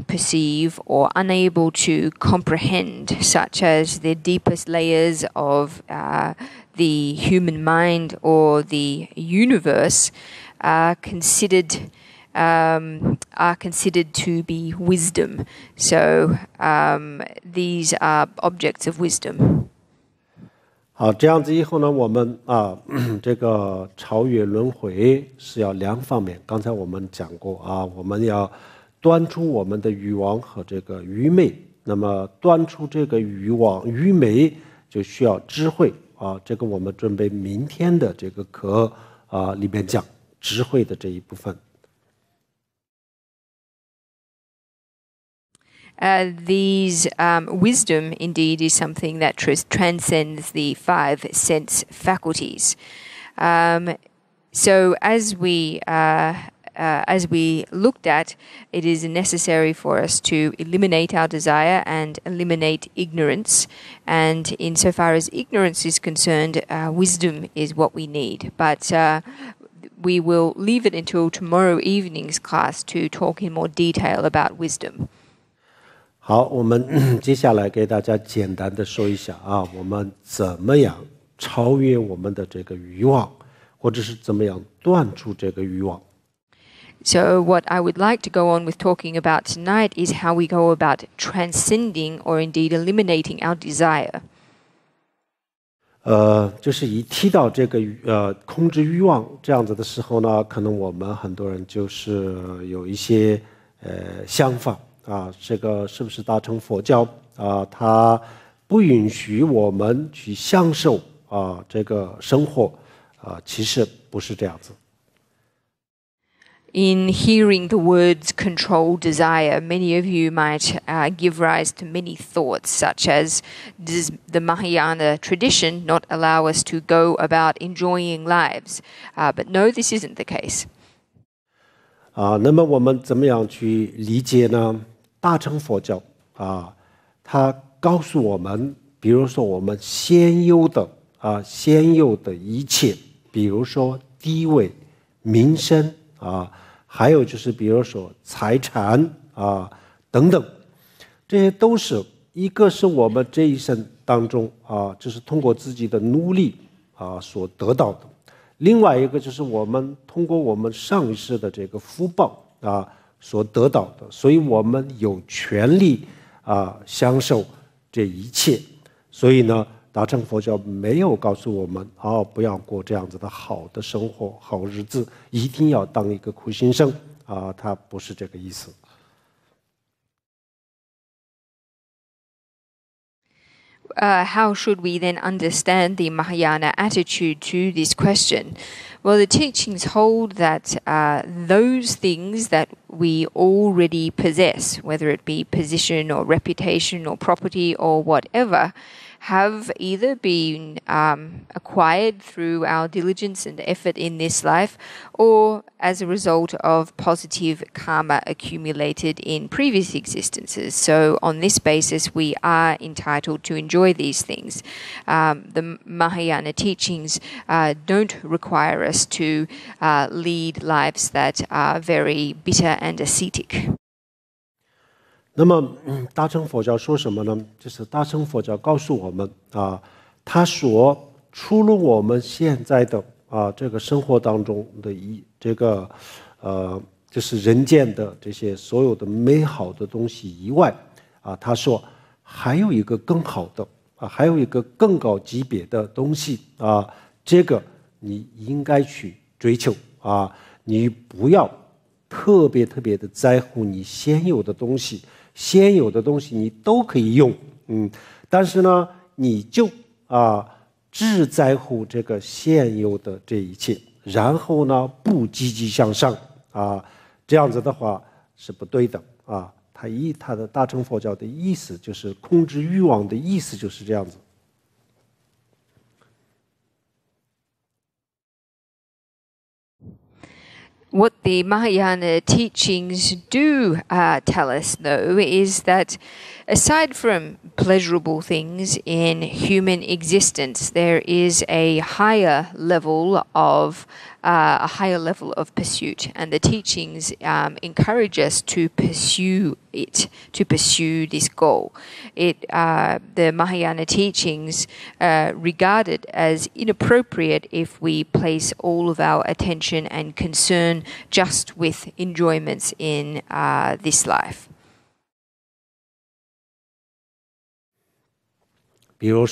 perceive or unable to comprehend, such as the deepest layers of the human mind or the universe, are considered to be wisdom. So these are objects of wisdom. 好，这样子以后呢，我们这个超越轮回是要两方面。刚才我们讲过我们要断除我们的欲望和这个愚昧。那么断除这个欲望、愚昧，就需要智慧这个我们准备明天的这个课里面讲智慧的这一部分。These wisdom indeed is something that transcends the five sense faculties. So as we looked at, it is necessary for us to eliminate our desire and eliminate ignorance. And insofar as ignorance is concerned, wisdom is what we need. But we will leave it until tomorrow evening's class to talk in more detail about wisdom. 好，我们接下来给大家简单的说一下我们怎么样超越我们的这个欲望，或者是怎么样断除这个欲望。So what I would like to go on with talking about tonight is how we go about transcending or indeed eliminating our desire. 就是一提到这个控制欲望这样子的时候呢，可能我们很多人就是有一些想法这个是不是大乘佛教它不允许我们去享受这个生活其实不是这样子。In hearing the words control desire, many of you might give rise to many thoughts, such as, does the Mahayana tradition not allow us to go about enjoying lives? But no, this isn't the case. 那么我们怎么样去理解呢？大乘佛教它告诉我们，比如说我们现有的一切，比如说地位、名声还有就是比如说财产等等，这些都是一个是我们这一生当中就是通过自己的努力所得到的，另外一个就是我们通过我们上一世的这个福报所得到的，所以我们有权利享受这一切。所以呢，大乘佛教没有告诉我们不要过这样子的好的生活、好日子，一定要当一个苦行僧它不是这个意思。How should we then understand the Mahayana attitude to this question? Well, the teachings hold that those things that we already possess, whether it be position or reputation or property or whatever, have either been acquired through our diligence and effort in this life or as a result of positive karma accumulated in previous existences. So on this basis, we are entitled to enjoy these things. The Mahayana teachings don't require us to lead lives that are very bitter and ascetic. 那么大乘佛教说什么呢？就是大乘佛教告诉我们他说除了我们现在的这个生活当中的这个就是人间的这些所有的美好的东西以外他说还有一个更好的还有一个更高级别的东西这个你应该去追求你不要特别的在乎你现有的东西，现有的东西你都可以用，但是呢，你就只在乎这个现有的这一切，然后呢，不积极向上这样子的话是不对的他的大乘佛教的意思就是控制欲望的意思就是这样子。What the Mahayana teachings do tell us, though, is that aside from pleasurable things in human existence, there is a higher level of pursuit, and the teachings encourage us to pursue it, to pursue this goal. The Mahayana teachings regard it as inappropriate if we place all of our attention and concern just with enjoyments in this life. 比如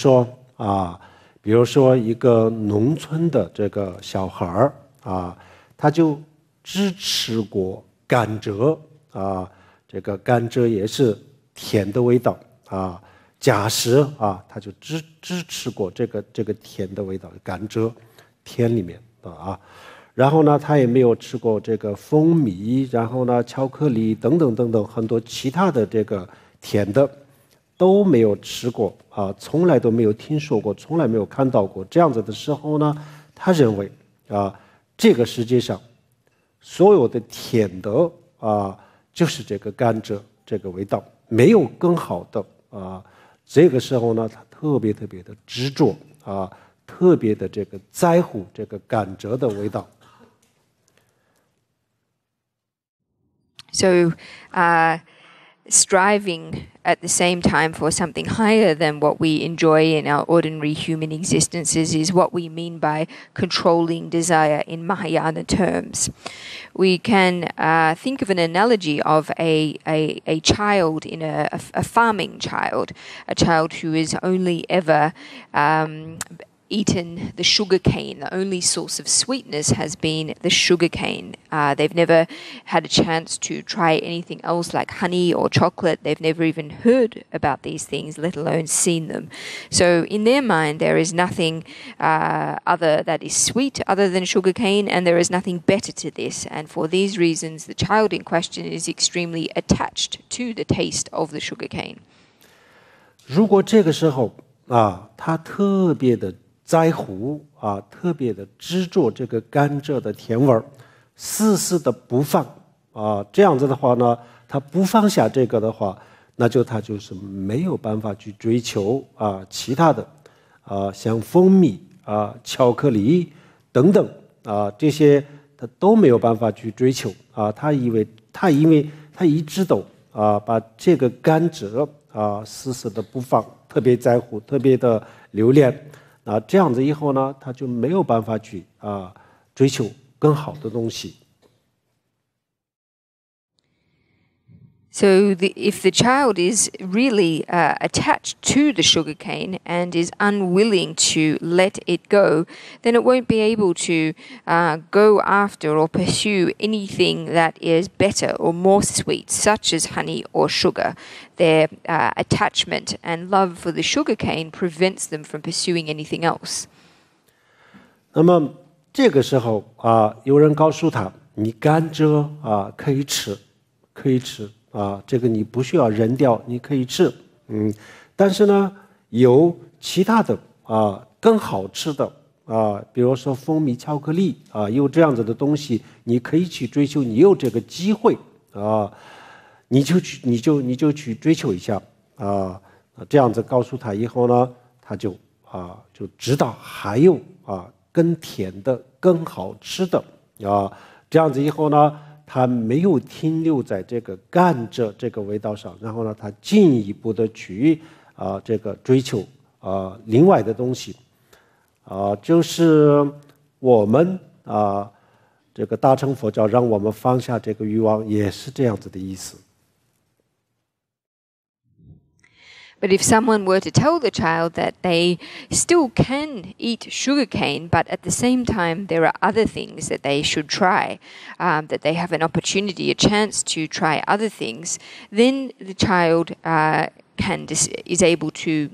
说一个农村的这个小孩他就只吃过甘蔗这个甘蔗也是甜的味道假使他就只吃过这个甜的味道甘蔗甜里面然后呢他也没有吃过这个蜂蜜，然后呢巧克力等等很多其他的这个甜的都没有吃过从来都没有听说过，从来没有看到过，这样子的时候呢，他认为这个世界上所有的甜的就是这个甘蔗这个味道，没有更好的这个时候呢，他特别的执着特别的这个在乎这个甘蔗的味道。So, striving at the same time for something higher than what we enjoy in our ordinary human existences is what we mean by controlling desire in Mahayana terms. We can think of an analogy of a child in a farming child, a child who is only ever eaten the sugar cane. The only source of sweetness has been the sugar cane. They've never had a chance to try anything else like honey or chocolate. They've never even heard about these things, let alone seen them. So in their mind, there is nothing other that is sweet other than sugar cane, and there is nothing better to this. And for these reasons, the child in question is extremely attached to the taste of the sugar cane. 如果这个时候他特别的在乎特别的执着这个甘蔗的甜味儿，死的不放这样子的话呢，他不放下这个的话，那他就是没有办法去追求其他的像蜂蜜巧克力等等这些他都没有办法去追求因为他一直都把这个甘蔗死的不放，特别在乎，特别的留恋。这样子以后呢，他就没有办法去追求更好的东西。So if the child is really attached to the sugarcane and is unwilling to let it go, then it won't be able to go after or pursue anything that is better or more sweet, such as honey or sugar. Their attachment and love for the sugarcane prevents them from pursuing anything else. 那么这个时候有人告诉他，你甘蔗可以吃，可以吃。这个你不需要扔掉，你可以吃，但是呢，有其他的更好吃的比如说蜂蜜巧克力有这样子的东西，你可以去追求，你有这个机会你就去追求一下这样子告诉他以后呢，他就知道还有更甜的、更好吃的这样子以后呢。他没有停留在这个甘蔗这个味道上，然后呢，他进一步的去这个追求另外的东西就是我们这个大乘佛教让我们放下这个欲望，也是这样子的意思。But if someone were to tell the child that they still can eat sugarcane, but at the same time there are other things that they should try, that they have an opportunity, a chance to try other things, then the child is able to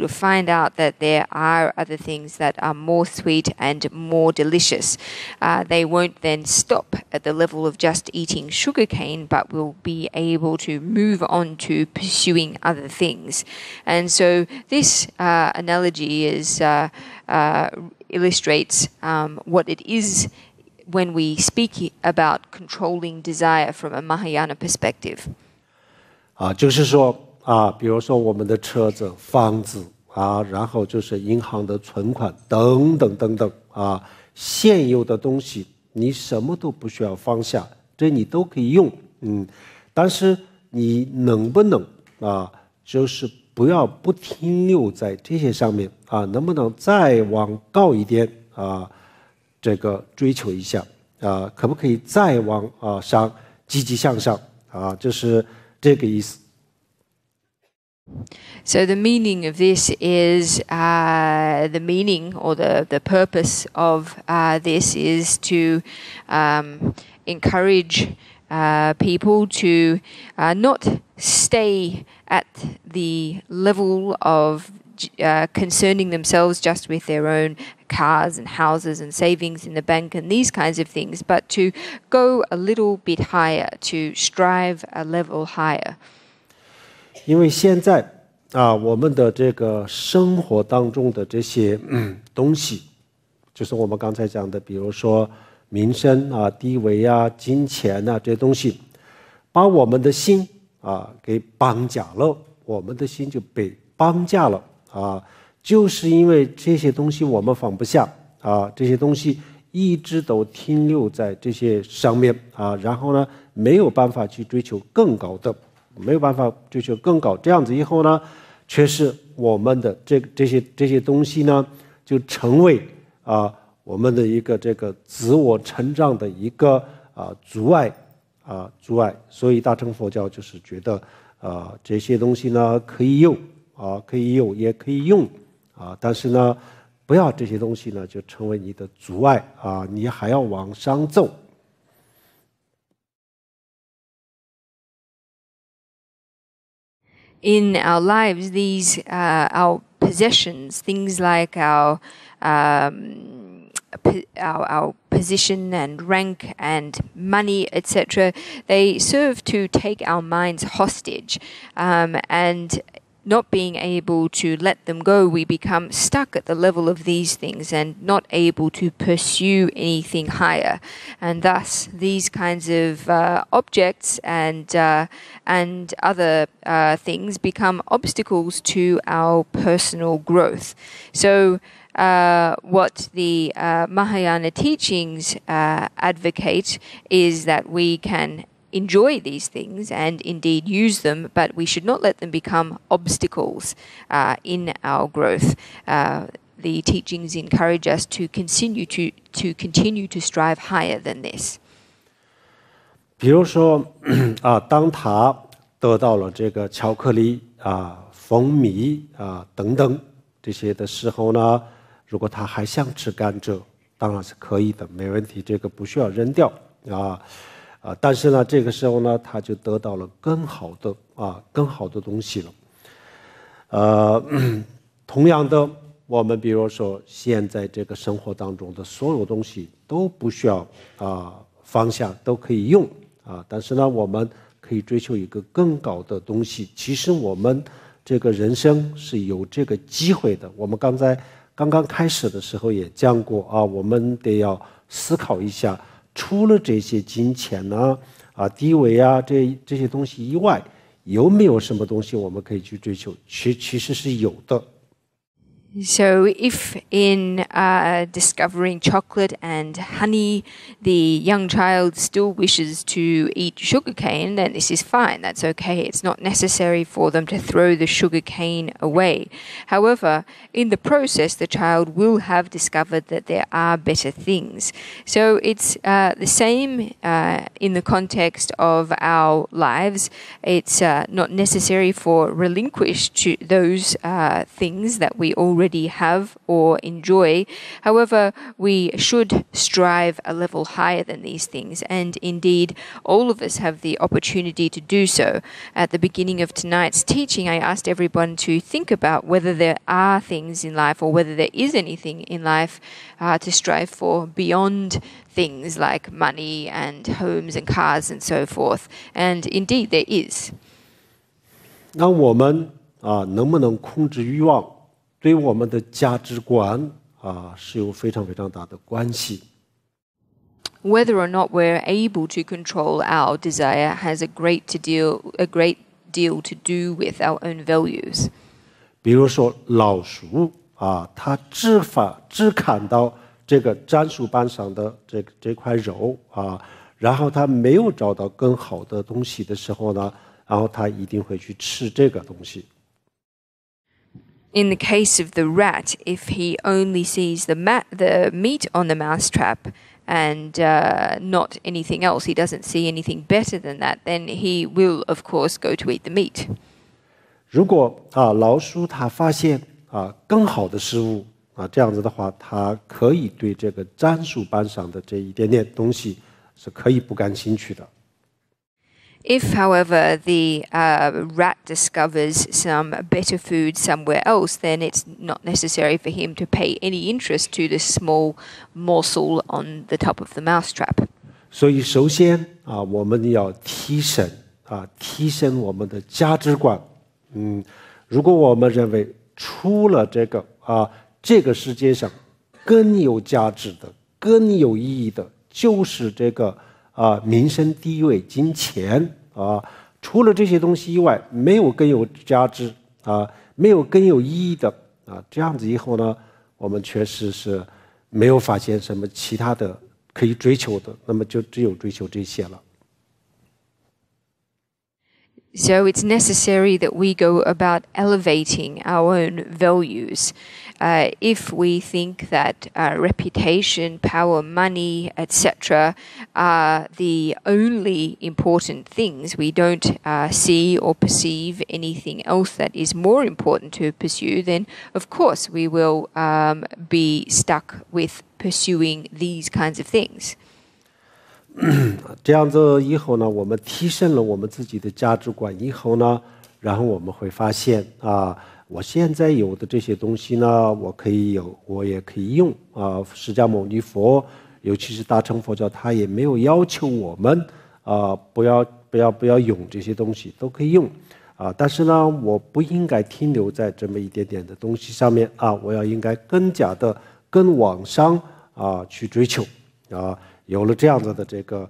find out that there are other things that are more sweet and more delicious. They won't then stop at the level of just eating sugarcane, but will be able to move on to pursuing other things. And so this analogy illustrates what it is when we speak about controlling desire from a Mahayana perspective. 就是说比如说我们的车子、房子然后就是银行的存款等等等等现有的东西你什么都不需要放下，这你都可以用，但是你能不能就是不停留在这些上面能不能再往高一点这个追求一下可不可以再往上积极向上就是这个意思。So the meaning of this is the meaning or the purpose of this is to encourage people to not stay at the level of concerning themselves just with their own cars and houses and savings in the bank and these kinds of things, but to go a little bit higher, to strive a level higher. 因为现在我们的这个生活当中的这些东西，就是我们刚才讲的，比如说民生地位金钱这些东西，把我们的心给绑架了，我们的心就被绑架了就是因为这些东西我们放不下这些东西一直都停留在这些上面然后呢没有办法去追求更高的。没有办法追求更高，这样子以后呢，确实我们的这些东西呢，就成为我们的一个这个自我成长的一个阻碍。所以大乘佛教就是觉得这些东西呢可以有也可以用但是呢，不要这些东西呢就成为你的阻碍你还要往上走。In our lives, these our possessions, things like our position and rank and money, etc., they serve to take our minds hostage, and not being able to let them go, we become stuck at the level of these things and not able to pursue anything higher. And thus, these kinds of objects and other things become obstacles to our personal growth. So, what the Mahayana teachings advocate is that we can enjoy these things and indeed use them, but we should not let them become obstacles in our growth. The teachings encourage us to continue to strive higher than this. 比如说当他得到了这个巧克力蜂蜜等等这些的时候呢，如果他还想吃甘蔗，当然是可以的，没问题，这个不需要扔掉但是呢，这个时候呢，他就得到了更好的东西了。同样的，我们比如说现在这个生活当中的所有东西都不需要放下，都可以用但是呢，我们可以追求一个更高的东西。其实我们这个人生是有这个机会的。我们刚刚开始的时候也讲过我们得要思考一下。除了这些金钱地位这些东西以外，有没有什么东西我们可以去追求？其实是有的。So if in discovering chocolate and honey, the young child still wishes to eat sugarcane, then this is fine. That's okay. It's not necessary for them to throw the sugarcane away. However, in the process, the child will have discovered that there are better things. So it's the same in the context of our lives. It's not necessary for relinquish to those things that we already have or enjoy. However, we should strive a level higher than these things, and indeed all of us have the opportunity to do so. At the beginning of tonight's teaching, I asked everyone to think about whether there are things in life or whether there is anything in life to strive for beyond things like money and homes and cars and so forth. And indeed there is. 那我们能不能控制欲望，对我们的价值观是有非常非常大的关系。Whether or not we're able to control our desire has a great deal to do with our own values. 比如说老鼠它只看到这个砧树板上的这块肉然后它没有找到更好的东西的时候呢，然后它一定会去吃这个东西。In the case of the rat, if he only sees the meat on the mousetrap and not anything else, he doesn't see anything better than that, then he will, of course, go to eat the meat. 如果老鼠它发现更好的食物这样子的话，它可以对这个砧树板上的这一点点东西是可以不感兴趣的。If, however, the rat discovers some better food somewhere else, then it's not necessary for him to pay any interest to this small morsel on the top of the mousetrap. 所以，首先我们要提升我们的价值观。如果我们认为除了这个世界上更有价值的、更有意义的，就是这个民生地位、金钱除了这些东西以外，没有更有价值没有更有意义的这样子以后呢，我们确实是没有发现什么其他的可以追求的，那么就只有追求这些了。So it's necessary that we go about elevating our own values. If we think that reputation, power, money, etc. are the only important things, we don't see or perceive anything else that is more important to pursue, then of course we will be stuck with pursuing these kinds of things. 这样子以后呢，我们提升了我们自己的价值观以后呢，然后我们会发现我现在有的这些东西呢，我可以有，我也可以用释迦牟尼佛，尤其是大乘佛教，他也没有要求我们不要用这些东西，都可以用但是呢，我不应该停留在这么一点点的东西上面我应该更往上去追求有了这样子的这个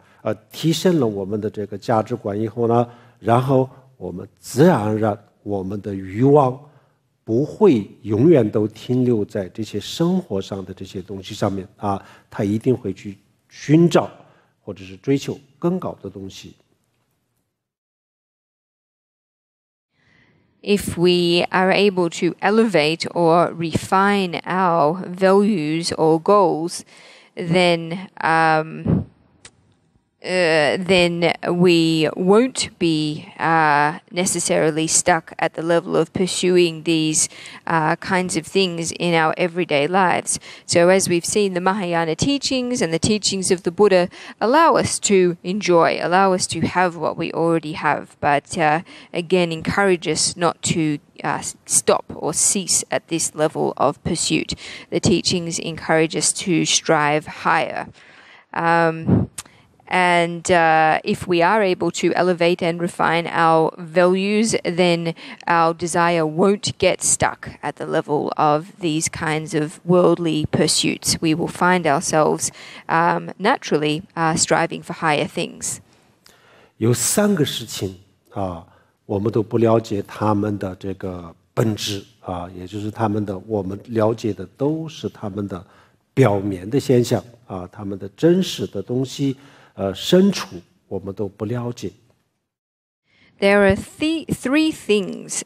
提升了我们的这个价值观以后呢，然后我们自然而然我们的欲望不会永远都停留在这些生活上的这些东西上面他一定会去寻找或者是追求更高的东西。If we are able to elevate or refine our values or goals, then we won't be necessarily stuck at the level of pursuing these kinds of things in our everyday lives. So as we've seen, the Mahayana teachings and the teachings of the Buddha allow us to enjoy, allow us to have what we already have, but again encourage us not to stop or cease at this level of pursuit. The teachings encourage us to strive higher. And if we are able to elevate and refine our values, then our desire won't get stuck at the level of these kinds of worldly pursuits. We will find ourselves naturally striving for higher things. 有3个事情我们都不了解他们的这个本质也就是他们的我们了解的都是他们的表面的现象他们的真实的东西深处我们都不了解。There are three things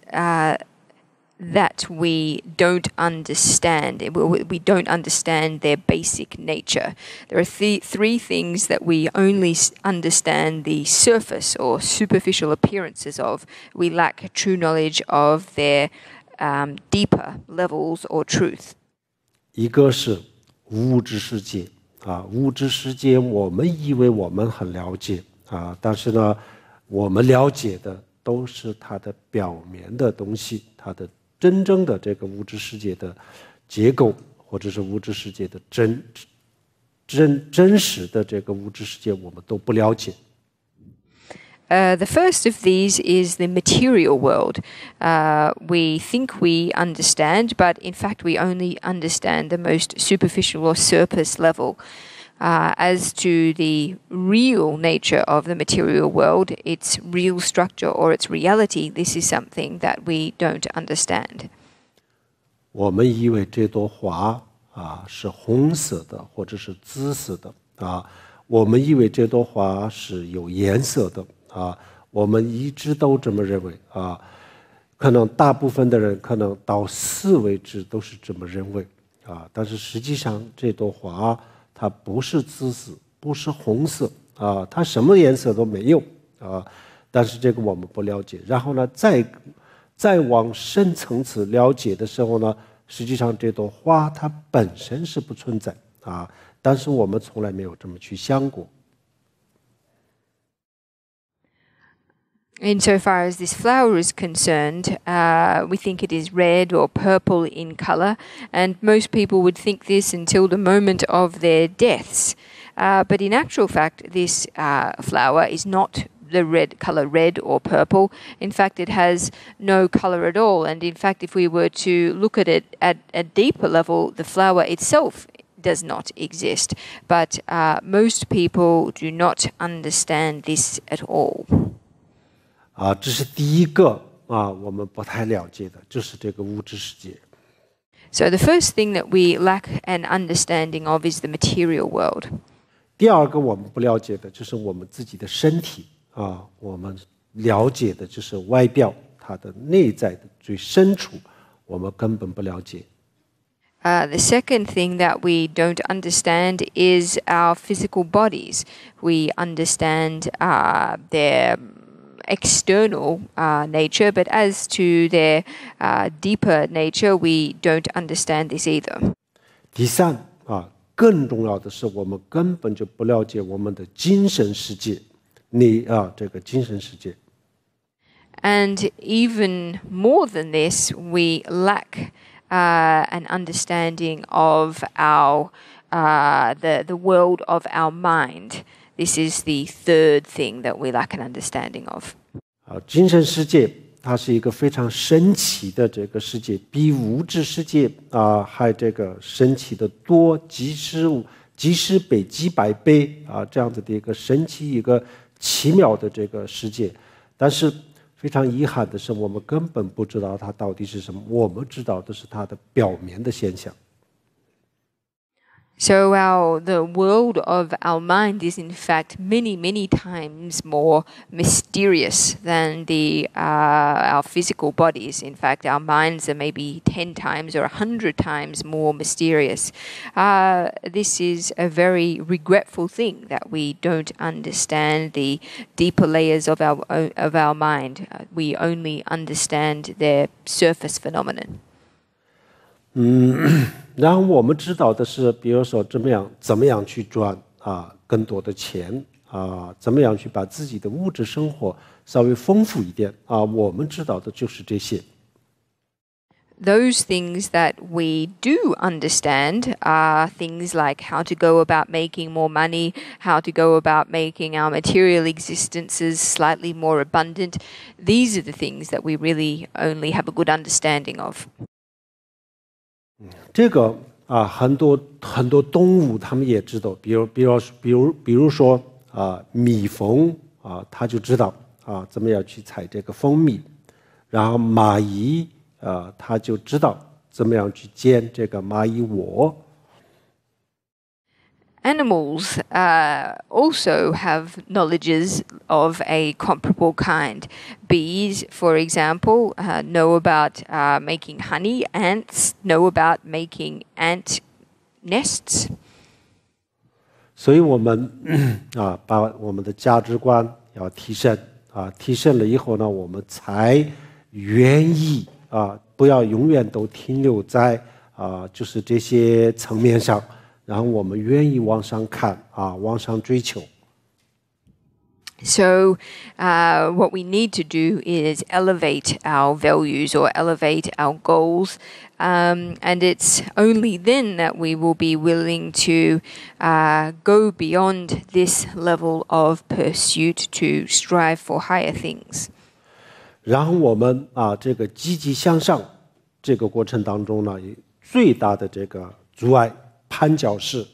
that we don't understand. We don't understand their basic nature. There are three things that we only understand the surface or superficial appearances of. We lack true knowledge of their deeper levels or truth. 一个是物质世界物质世界我们以为我们很了解但是呢我们了解的都是它的表面的东西，它的真正的这个物质世界的结构，或者是物质世界的真实的这个物质世界，我们都不了解。The first of these is the material world. We think we understand, but in fact we only understand the most superficial or surface level. As to the real nature of the material world, its real structure or its reality, this is something that we don't understand. 我们以为这朵花是红色的或者是紫色的我们以为这朵花是有颜色的我们一直都这么认为可能大部分的人可能到死为止都是这么认为但是实际上这朵花它不是紫色，不是红色它什么颜色都没有但是这个我们不了解。然后呢，再往深层次了解的时候呢，实际上这朵花它本身是不存在但是我们从来没有这么去想过。Insofar as this flower is concerned, we think it is red or purple in color, and most people would think this until the moment of their deaths. But in actual fact, this flower is not the color red or purple. In fact, it has no color at all. And in fact, if we were to look at it at a deeper level, the flower itself does not exist. But most people do not understand this at all. 这是第一个我们不太了解的，就是这个物质世界。So the first thing that we lack an understanding of is the material world. 第二个我们不了解的就是我们自己的身体我们了解的就是外表，它的内在的最深处，我们根本不了解。The second thing that we don't understand is our physical bodies. We understand their external nature, but as to their deeper nature, we don't understand this either. 第三更重要的是我们根本就不了解我们的精神世界这个精神世界。And even more than this, we lack an understanding of our the world of our mind. This is the third thing that we lack an understanding of. 精神世界它是一个非常神奇的这个世界，比物质世界还这个神奇的多，几十倍、几百倍这样子的一个神奇、一个奇妙的这个世界。但是非常遗憾的是，我们根本不知道它到底是什么，我们知道的是它的表面的现象。So the world of our mind is in fact many times more mysterious than our physical bodies. In fact, our minds are maybe 10 times or 100 times more mysterious. This is a very regretful thing that we don't understand the deeper layers of our mind. We only understand their surface phenomenon. 然后我们知道的是，比如说怎么样去赚更多的钱怎么样去把自己的物质生活稍微丰富一点我们知道的就是这些。Those things that we do understand are things like how to go about making more money, how to go about making our material existences slightly more abundant. These are the things that we really only have a good understanding of. 这个很多动物他们也知道，比如说蜜蜂它就知道怎么样去采这个蜂蜜，然后蚂蚁他就知道怎么样去见这个蚂蚁窝。Animals also have knowledges of a comparable kind. Bees, for example, know about making honey. Ants know about making ant nests. 所以我们把我们的价值观要提升提升了以后呢，我们才愿意不要永远都停留在就是这些层面上。然后我们愿意往上看往上追求。So what we need to do is elevate our values or elevate our goals. And it's only then that we will be willing to go beyond this level of pursuit to strive for higher things. 然后我们这个积极向上这个过程当中呢，最大的这个阻碍绊脚石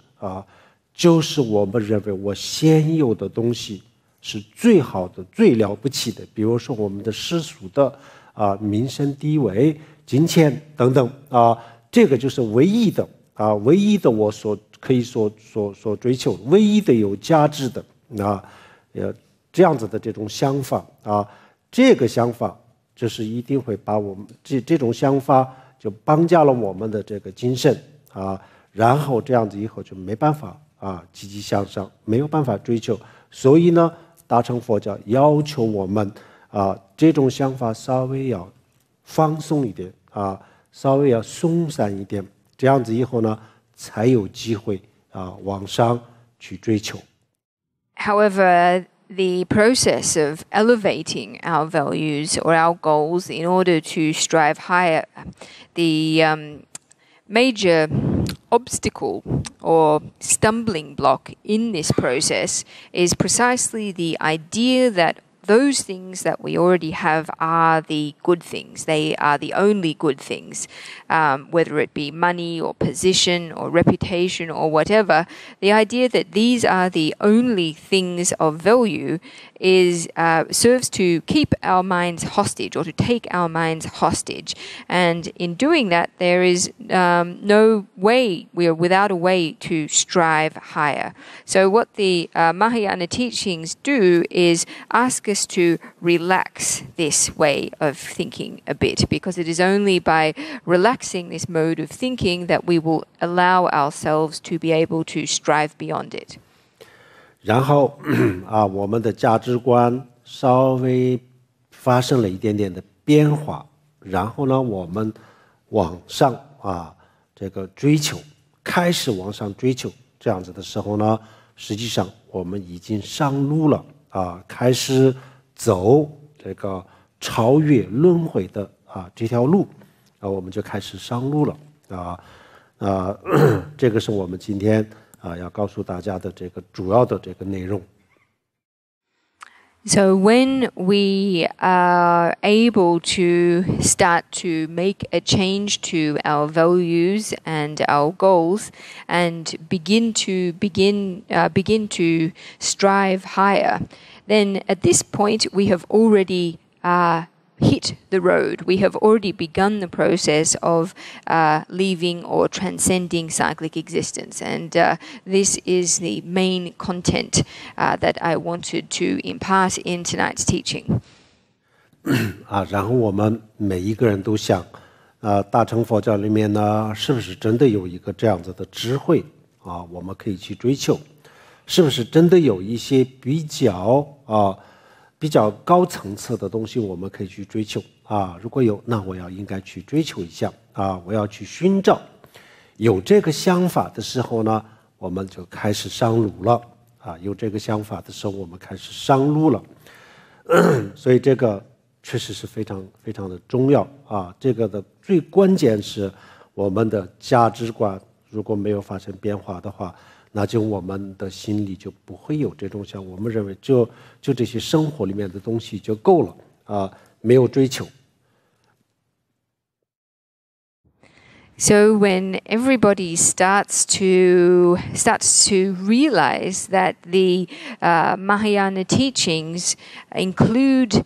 就是我们认为我现有的东西是最好的、最了不起的，比如说我们的世俗的民生地位、金钱等等这个就是唯一的唯一的我可以所追求、唯一的有价值的这样子的这种想法这个想法就是一定会把我们这种想法就绑架了我们的这个精神然后这样子以后就没办法积极向上，没有办法追求。所以呢，大乘佛教要求我们这种想法稍微要放松一点稍微要松散一点，这样子以后呢，才有机会往上去追求。However, the process of elevating our values or our goals in order to strive higher, the major obstacle or stumbling block in this process is precisely the idea that those things that we already have are the good things. They are the only good things, whether it be money or position or reputation or whatever. The idea that these are the only things of value is serves to keep our minds hostage or to take our minds hostage. And in doing that, there is no way, we are without a way to strive higher. So what the Mahayana teachings do is ask us to relax this way of thinking a bit, because it is only by relaxing this mode of thinking that we will allow ourselves to be able to strive beyond it. 然后我们的价值观稍微发生了一点点的变化，然后呢，我们往上这个追求，开始往上追求，这样子的时候呢，实际上我们已经上路了开始走这个超越轮回的这条路我们就开始上路了这个是我们今天要告诉大家的这个主要的这个内容。So when we are able to start to make a change to our values and our goals and begin to strive higher, then at this point we have already hit the road. We have already begun the process of leaving or transcending cyclic existence. And this is the main content that I wanted to impart in tonight's teaching. 然后我们每一个人都想大乘佛教里面呢，是不是真的有一个这样子的智慧我们可以去追求？是不是真的有一些比较高层次的东西我们可以去追求如果有，那我应该去追求一下我要去寻找。有这个想法的时候呢，我们就开始上路了有这个想法的时候，我们开始上路了所以这个确实是非常非常的重要这个的最关键是我们的价值观如果没有发生变化的话，那就我们的心里就不会有这种想，我们认为就这些生活里面的东西就够了没有追求。So when everybody starts to realize that the Mahayana teachings include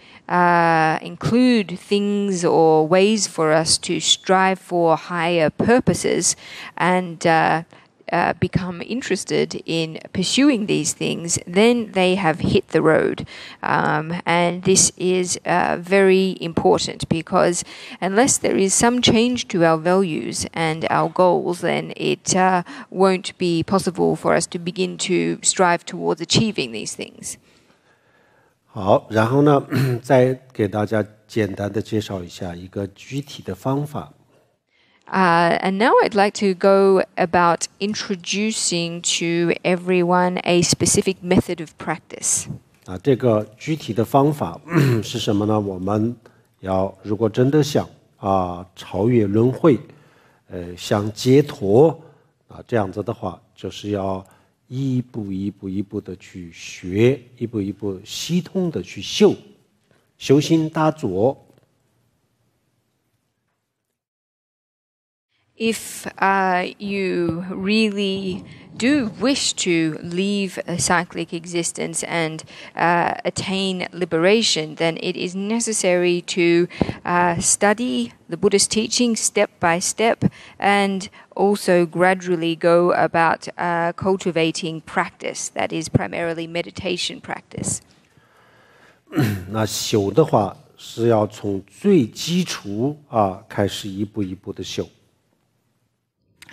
things or ways for us to strive for higher purposes and become interested in pursuing these things, then they have hit the road. And this is very important, because unless there is some change to our values and our goals, then it won't be possible for us to begin to strive towards achieving these things. 好，然后呢，再给大家简单的介绍一下一个具体的方法。And now I'd like to go about introducing to everyone a specific method of practice. 这个具体的方法是什么呢？我们如果真的想超越轮回，想解脱这样子的话，就是要一步的去学，一步系统的去修心打坐。If you really do wish to leave a cyclic existence and attain liberation, then it is necessary to study the Buddhist teaching step by step and also gradually go about cultivating practice, that is primarily meditation practice. 那修的话是要从最基础开始一步的修。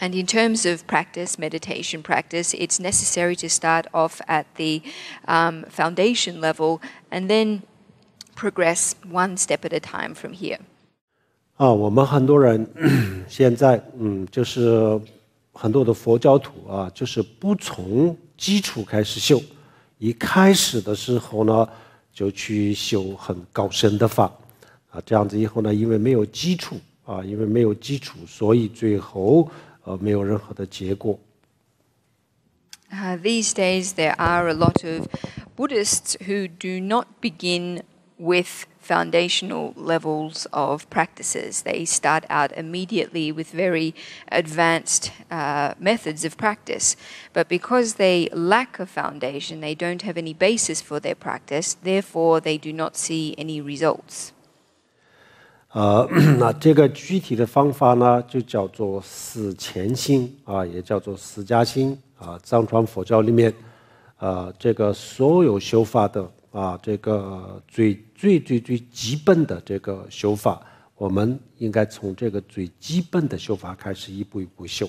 And in terms of practice, meditation practice, it's necessary to start off at the foundation level and then progress one step at a time from here. 我们很多人现在就是很多的佛教徒就是不从基础开始修，一开始的时候呢就去修很高深的法这样子以后呢，因为没有基础所以最后没有任何的结果。These days there are a lot of Buddhists who do not begin with foundational levels of practices. They start out immediately with very advanced methods of practice. But because they lack a foundation, they don't have any basis for their practice, therefore they do not see any results. 那这个具体的方法呢，就叫做四前心也叫做四加心藏传佛教里面这个所有修法的这个最基本的这个修法，我们应该从这个最基本的修法开始一步修。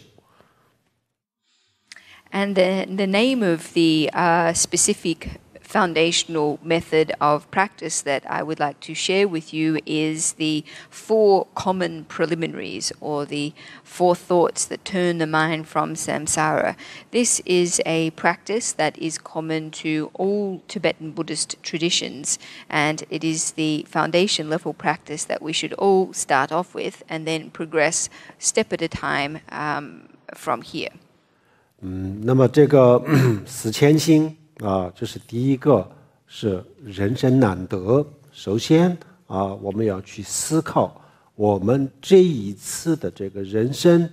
And the name of the specific foundational method of practice that I would like to share with you is the 4 common preliminaries, or the 4 thoughts that turn the mind from samsara. This is a practice that is common to all Tibetan Buddhist traditions, and it is the foundation level practice that we should all start off with and then progress step at a time from here. 那么这个四前心这是第一个，是人生难得。首先我们要去思考，我们这一次的这个人生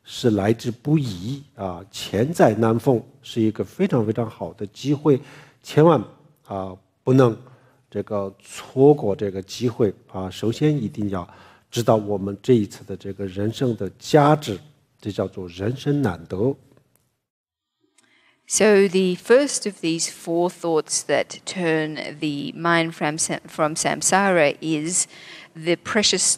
是来之不易千载难逢，是一个非常非常好的机会，千万不能这个错过这个机会首先一定要知道我们这一次的这个人生的价值，这叫做人生难得。So the first of these 4 thoughts that turn the mind from samsara is the precious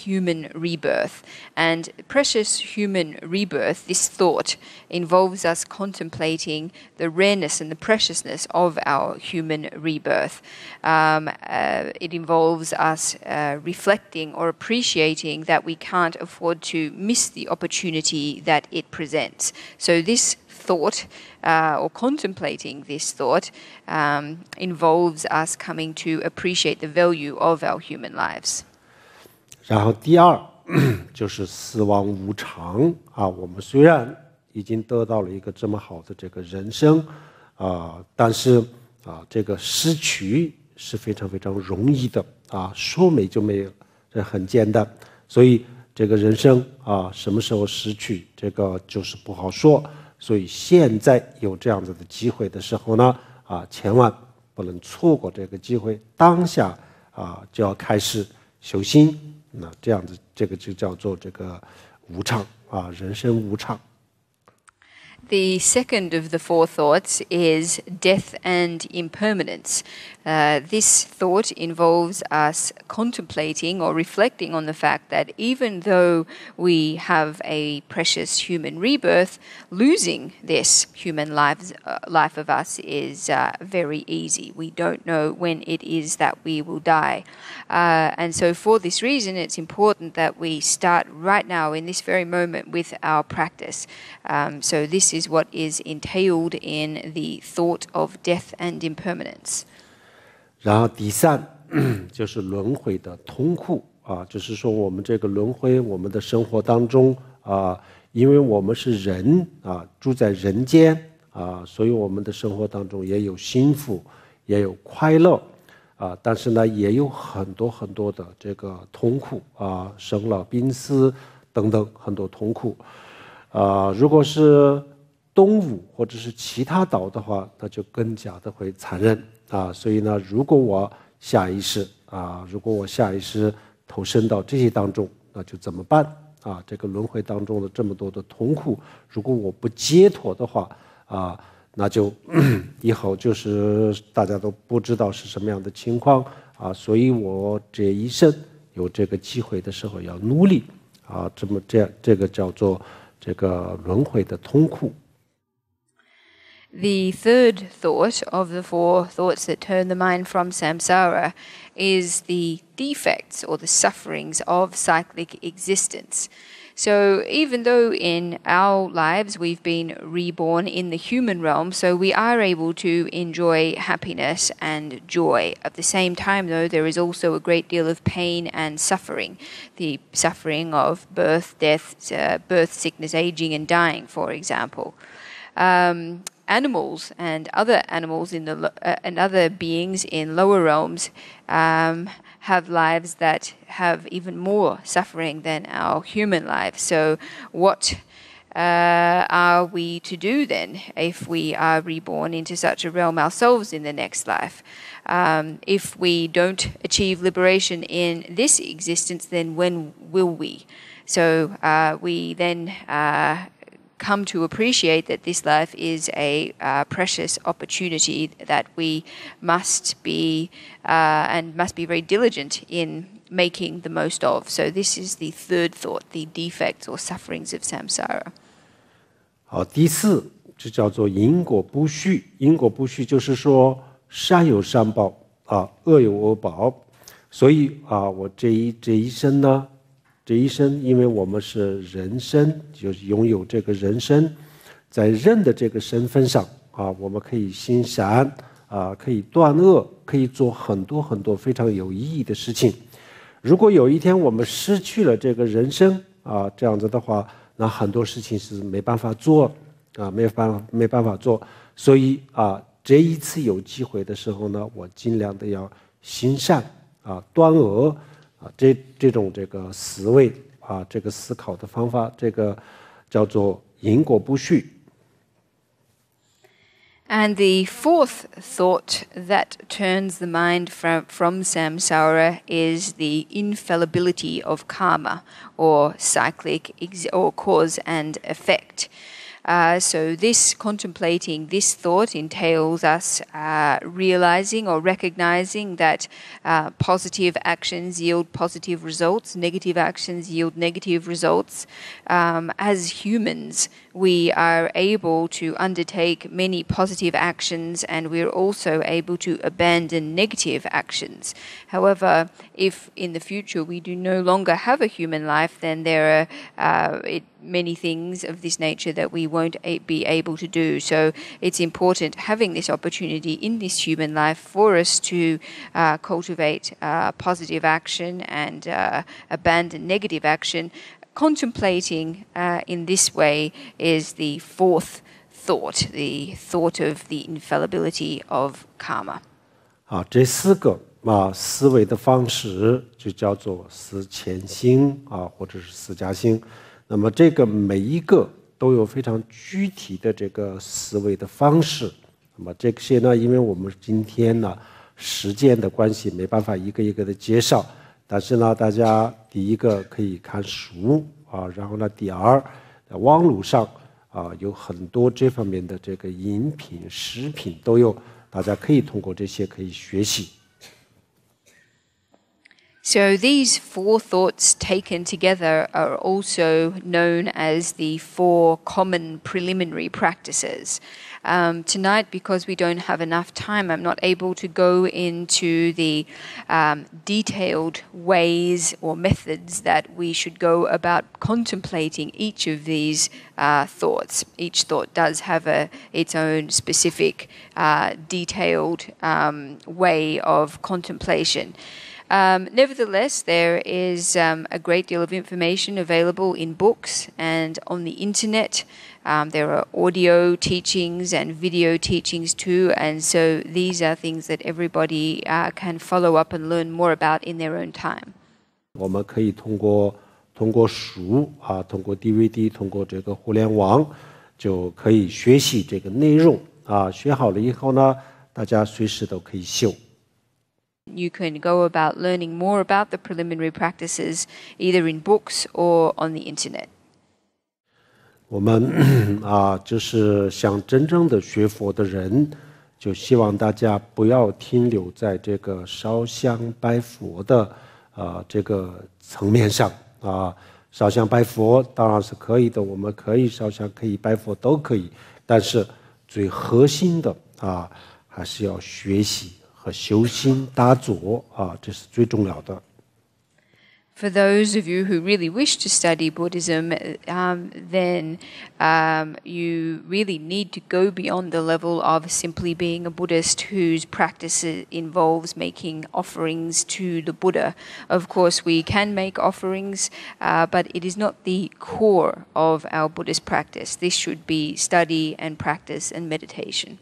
human rebirth. And precious human rebirth, this thought, involves us contemplating the rareness and the preciousness of our human rebirth. It involves us reflecting or appreciating that we can't afford to miss the opportunity that it presents. So this thought or contemplating this thought involves us coming to appreciate the value of our human lives. 然后第二就是死亡无常我们虽然已经得到了一个这么好的这个人生但是这个失去是非常非常容易的说没就没有，这很简单。所以这个人生什么时候失去，这个就是不好说。所以现在有这样子的机会的时候呢，千万不能错过这个机会，当下就要开始修心。那这样子，这个就叫做这个无常人生无常。The second of the four thoughts is death and impermanence. This thought involves us contemplating or reflecting on the fact that even though we have a precious human rebirth, losing this human life of us is very easy. We don't know when it is that we will die. And so for this reason, it's important that we start right now in this very moment with our practice. So this is what is entailed in the thought of death and impermanence. 然后第三就是轮回的痛苦就是说我们这个轮回，我们的生活当中因为我们是人住在人间所以我们的生活当中也有幸福，也有快乐但是呢，也有很多很多的这个痛苦生老病死等等很多痛苦如果是动物或者是其他岛的话，那就更加的会残忍所以呢，如果我下意识投身到这些当中，那就怎么办这个轮回当中的这么多的痛苦，如果我不解脱的话那就以后就是大家都不知道是什么样的情况所以我这一生有这个机会的时候要努力这个叫做这个轮回的痛苦。The third thought of the four thoughts that turn the mind from samsara is the defects or the sufferings of cyclic existence. So even though in our lives we've been reborn in the human realm, so we are able to enjoy happiness and joy. At the same time, though, there is also a great deal of pain and suffering. The suffering of birth, death, sickness, aging, and dying, for example. Animals and other animals and other beings in lower realms have lives that have even more suffering than our human lives. So what are we to do then if we are reborn into such a realm ourselves in the next life? If we don't achieve liberation in this existence, then when will we? So we then come to appreciate that this life is a precious opportunity that we must be very diligent in making the most of. So this is the third thought, the defects or sufferings of samsara. 好，第四就叫做因果不续。因果不续就是说善有善报恶有恶报。所以我这一生呢。这一生因为我们是人身，就是拥有这个人身，在人的这个身份上我们可以行善可以断恶，可以做很多很多非常有意义的事情。如果有一天我们失去了这个人生这样子的话，那很多事情是没办法做没办法做。所以这一次有机会的时候呢，我尽量的要行善断恶这种这个思维这个思考的方法，这个叫做因果不续。And the fourth thought that turns the mind from samsara is the infallibility of karma, or cyclic or cause and effect. So this contemplating this thought entails us realizing or recognizing that positive actions yield positive results, negative actions yield negative results. As humans, we are able to undertake many positive actions and we're also able to abandon negative actions. However, if in the future we do no longer have a human life, then there are many things of this nature that we won't be able to do. So it's important having this opportunity in this human life for us to cultivate positive action and abandon negative action. Contemplating in this way is the fourth thought, the thought of the infallibility of karma. 这四个思维的方式就叫做思前心或者是思加心。那么这个每一个都有非常具体的这个思维的方式。那么这些呢，因为我们今天呢时间的关系，没办法一个一个的介绍。但是呢，大家第一个可以看书然后呢，第二，在网络上有很多这方面的这个音频、视频都有，大家可以通过这些可以学习。So these 4 thoughts taken together are also known as the 4 common preliminary practices. Tonight, because we don't have enough time, I'm not able to go into the detailed ways or methods that we should go about contemplating each of these thoughts. Each thought does have its own specific detailed way of contemplation. Nevertheless, there is a great deal of information available in books and on the internet. There are audio teachings and video teachings too, and so these are things that everybody can follow up and learn more about in their own time. 我们可以通过书通过 DVD， 通过这个互联网，就可以学习这个内容学好了以后呢，大家随时都可以修。You can go about learning more about the preliminary practices either in books or on the internet. 我们就是想真正的学佛的人，就希望大家不要停留在这个烧香拜佛的这个层面上烧香拜佛当然是可以的，我们可以烧香可以拜佛都可以，但是最核心的还是要学习和修心打坐这是最重要的。For those of you who really wish to study Buddhism, then you really need to go beyond the level of simply being a Buddhist whose practice involves making offerings to the Buddha. Of course, we can make offerings, but it is not the core of our Buddhist practice. This should be study and practice and meditation.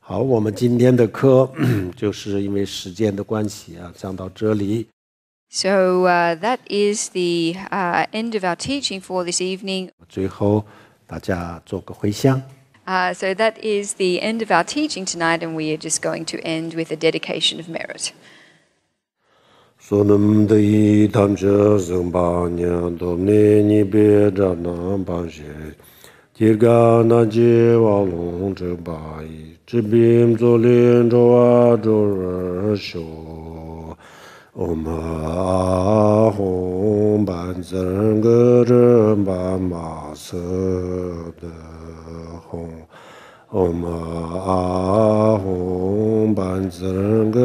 好，我们今天的课就是因为时间的关系讲到这里。So that is the end of our teaching for this evening. 最后，大家做个回向。So that is the end of our teaching tonight, and we are just going to end with a dedication of merit. Sonam dei tamja zangpa nyam domne nipe janam panshe Tirga na je walong zhengpa yi Zhibim zolin zhowa zhora sho Om ahong ban zeng ge zhen ban ma se de hong Om ahong ban zeng ge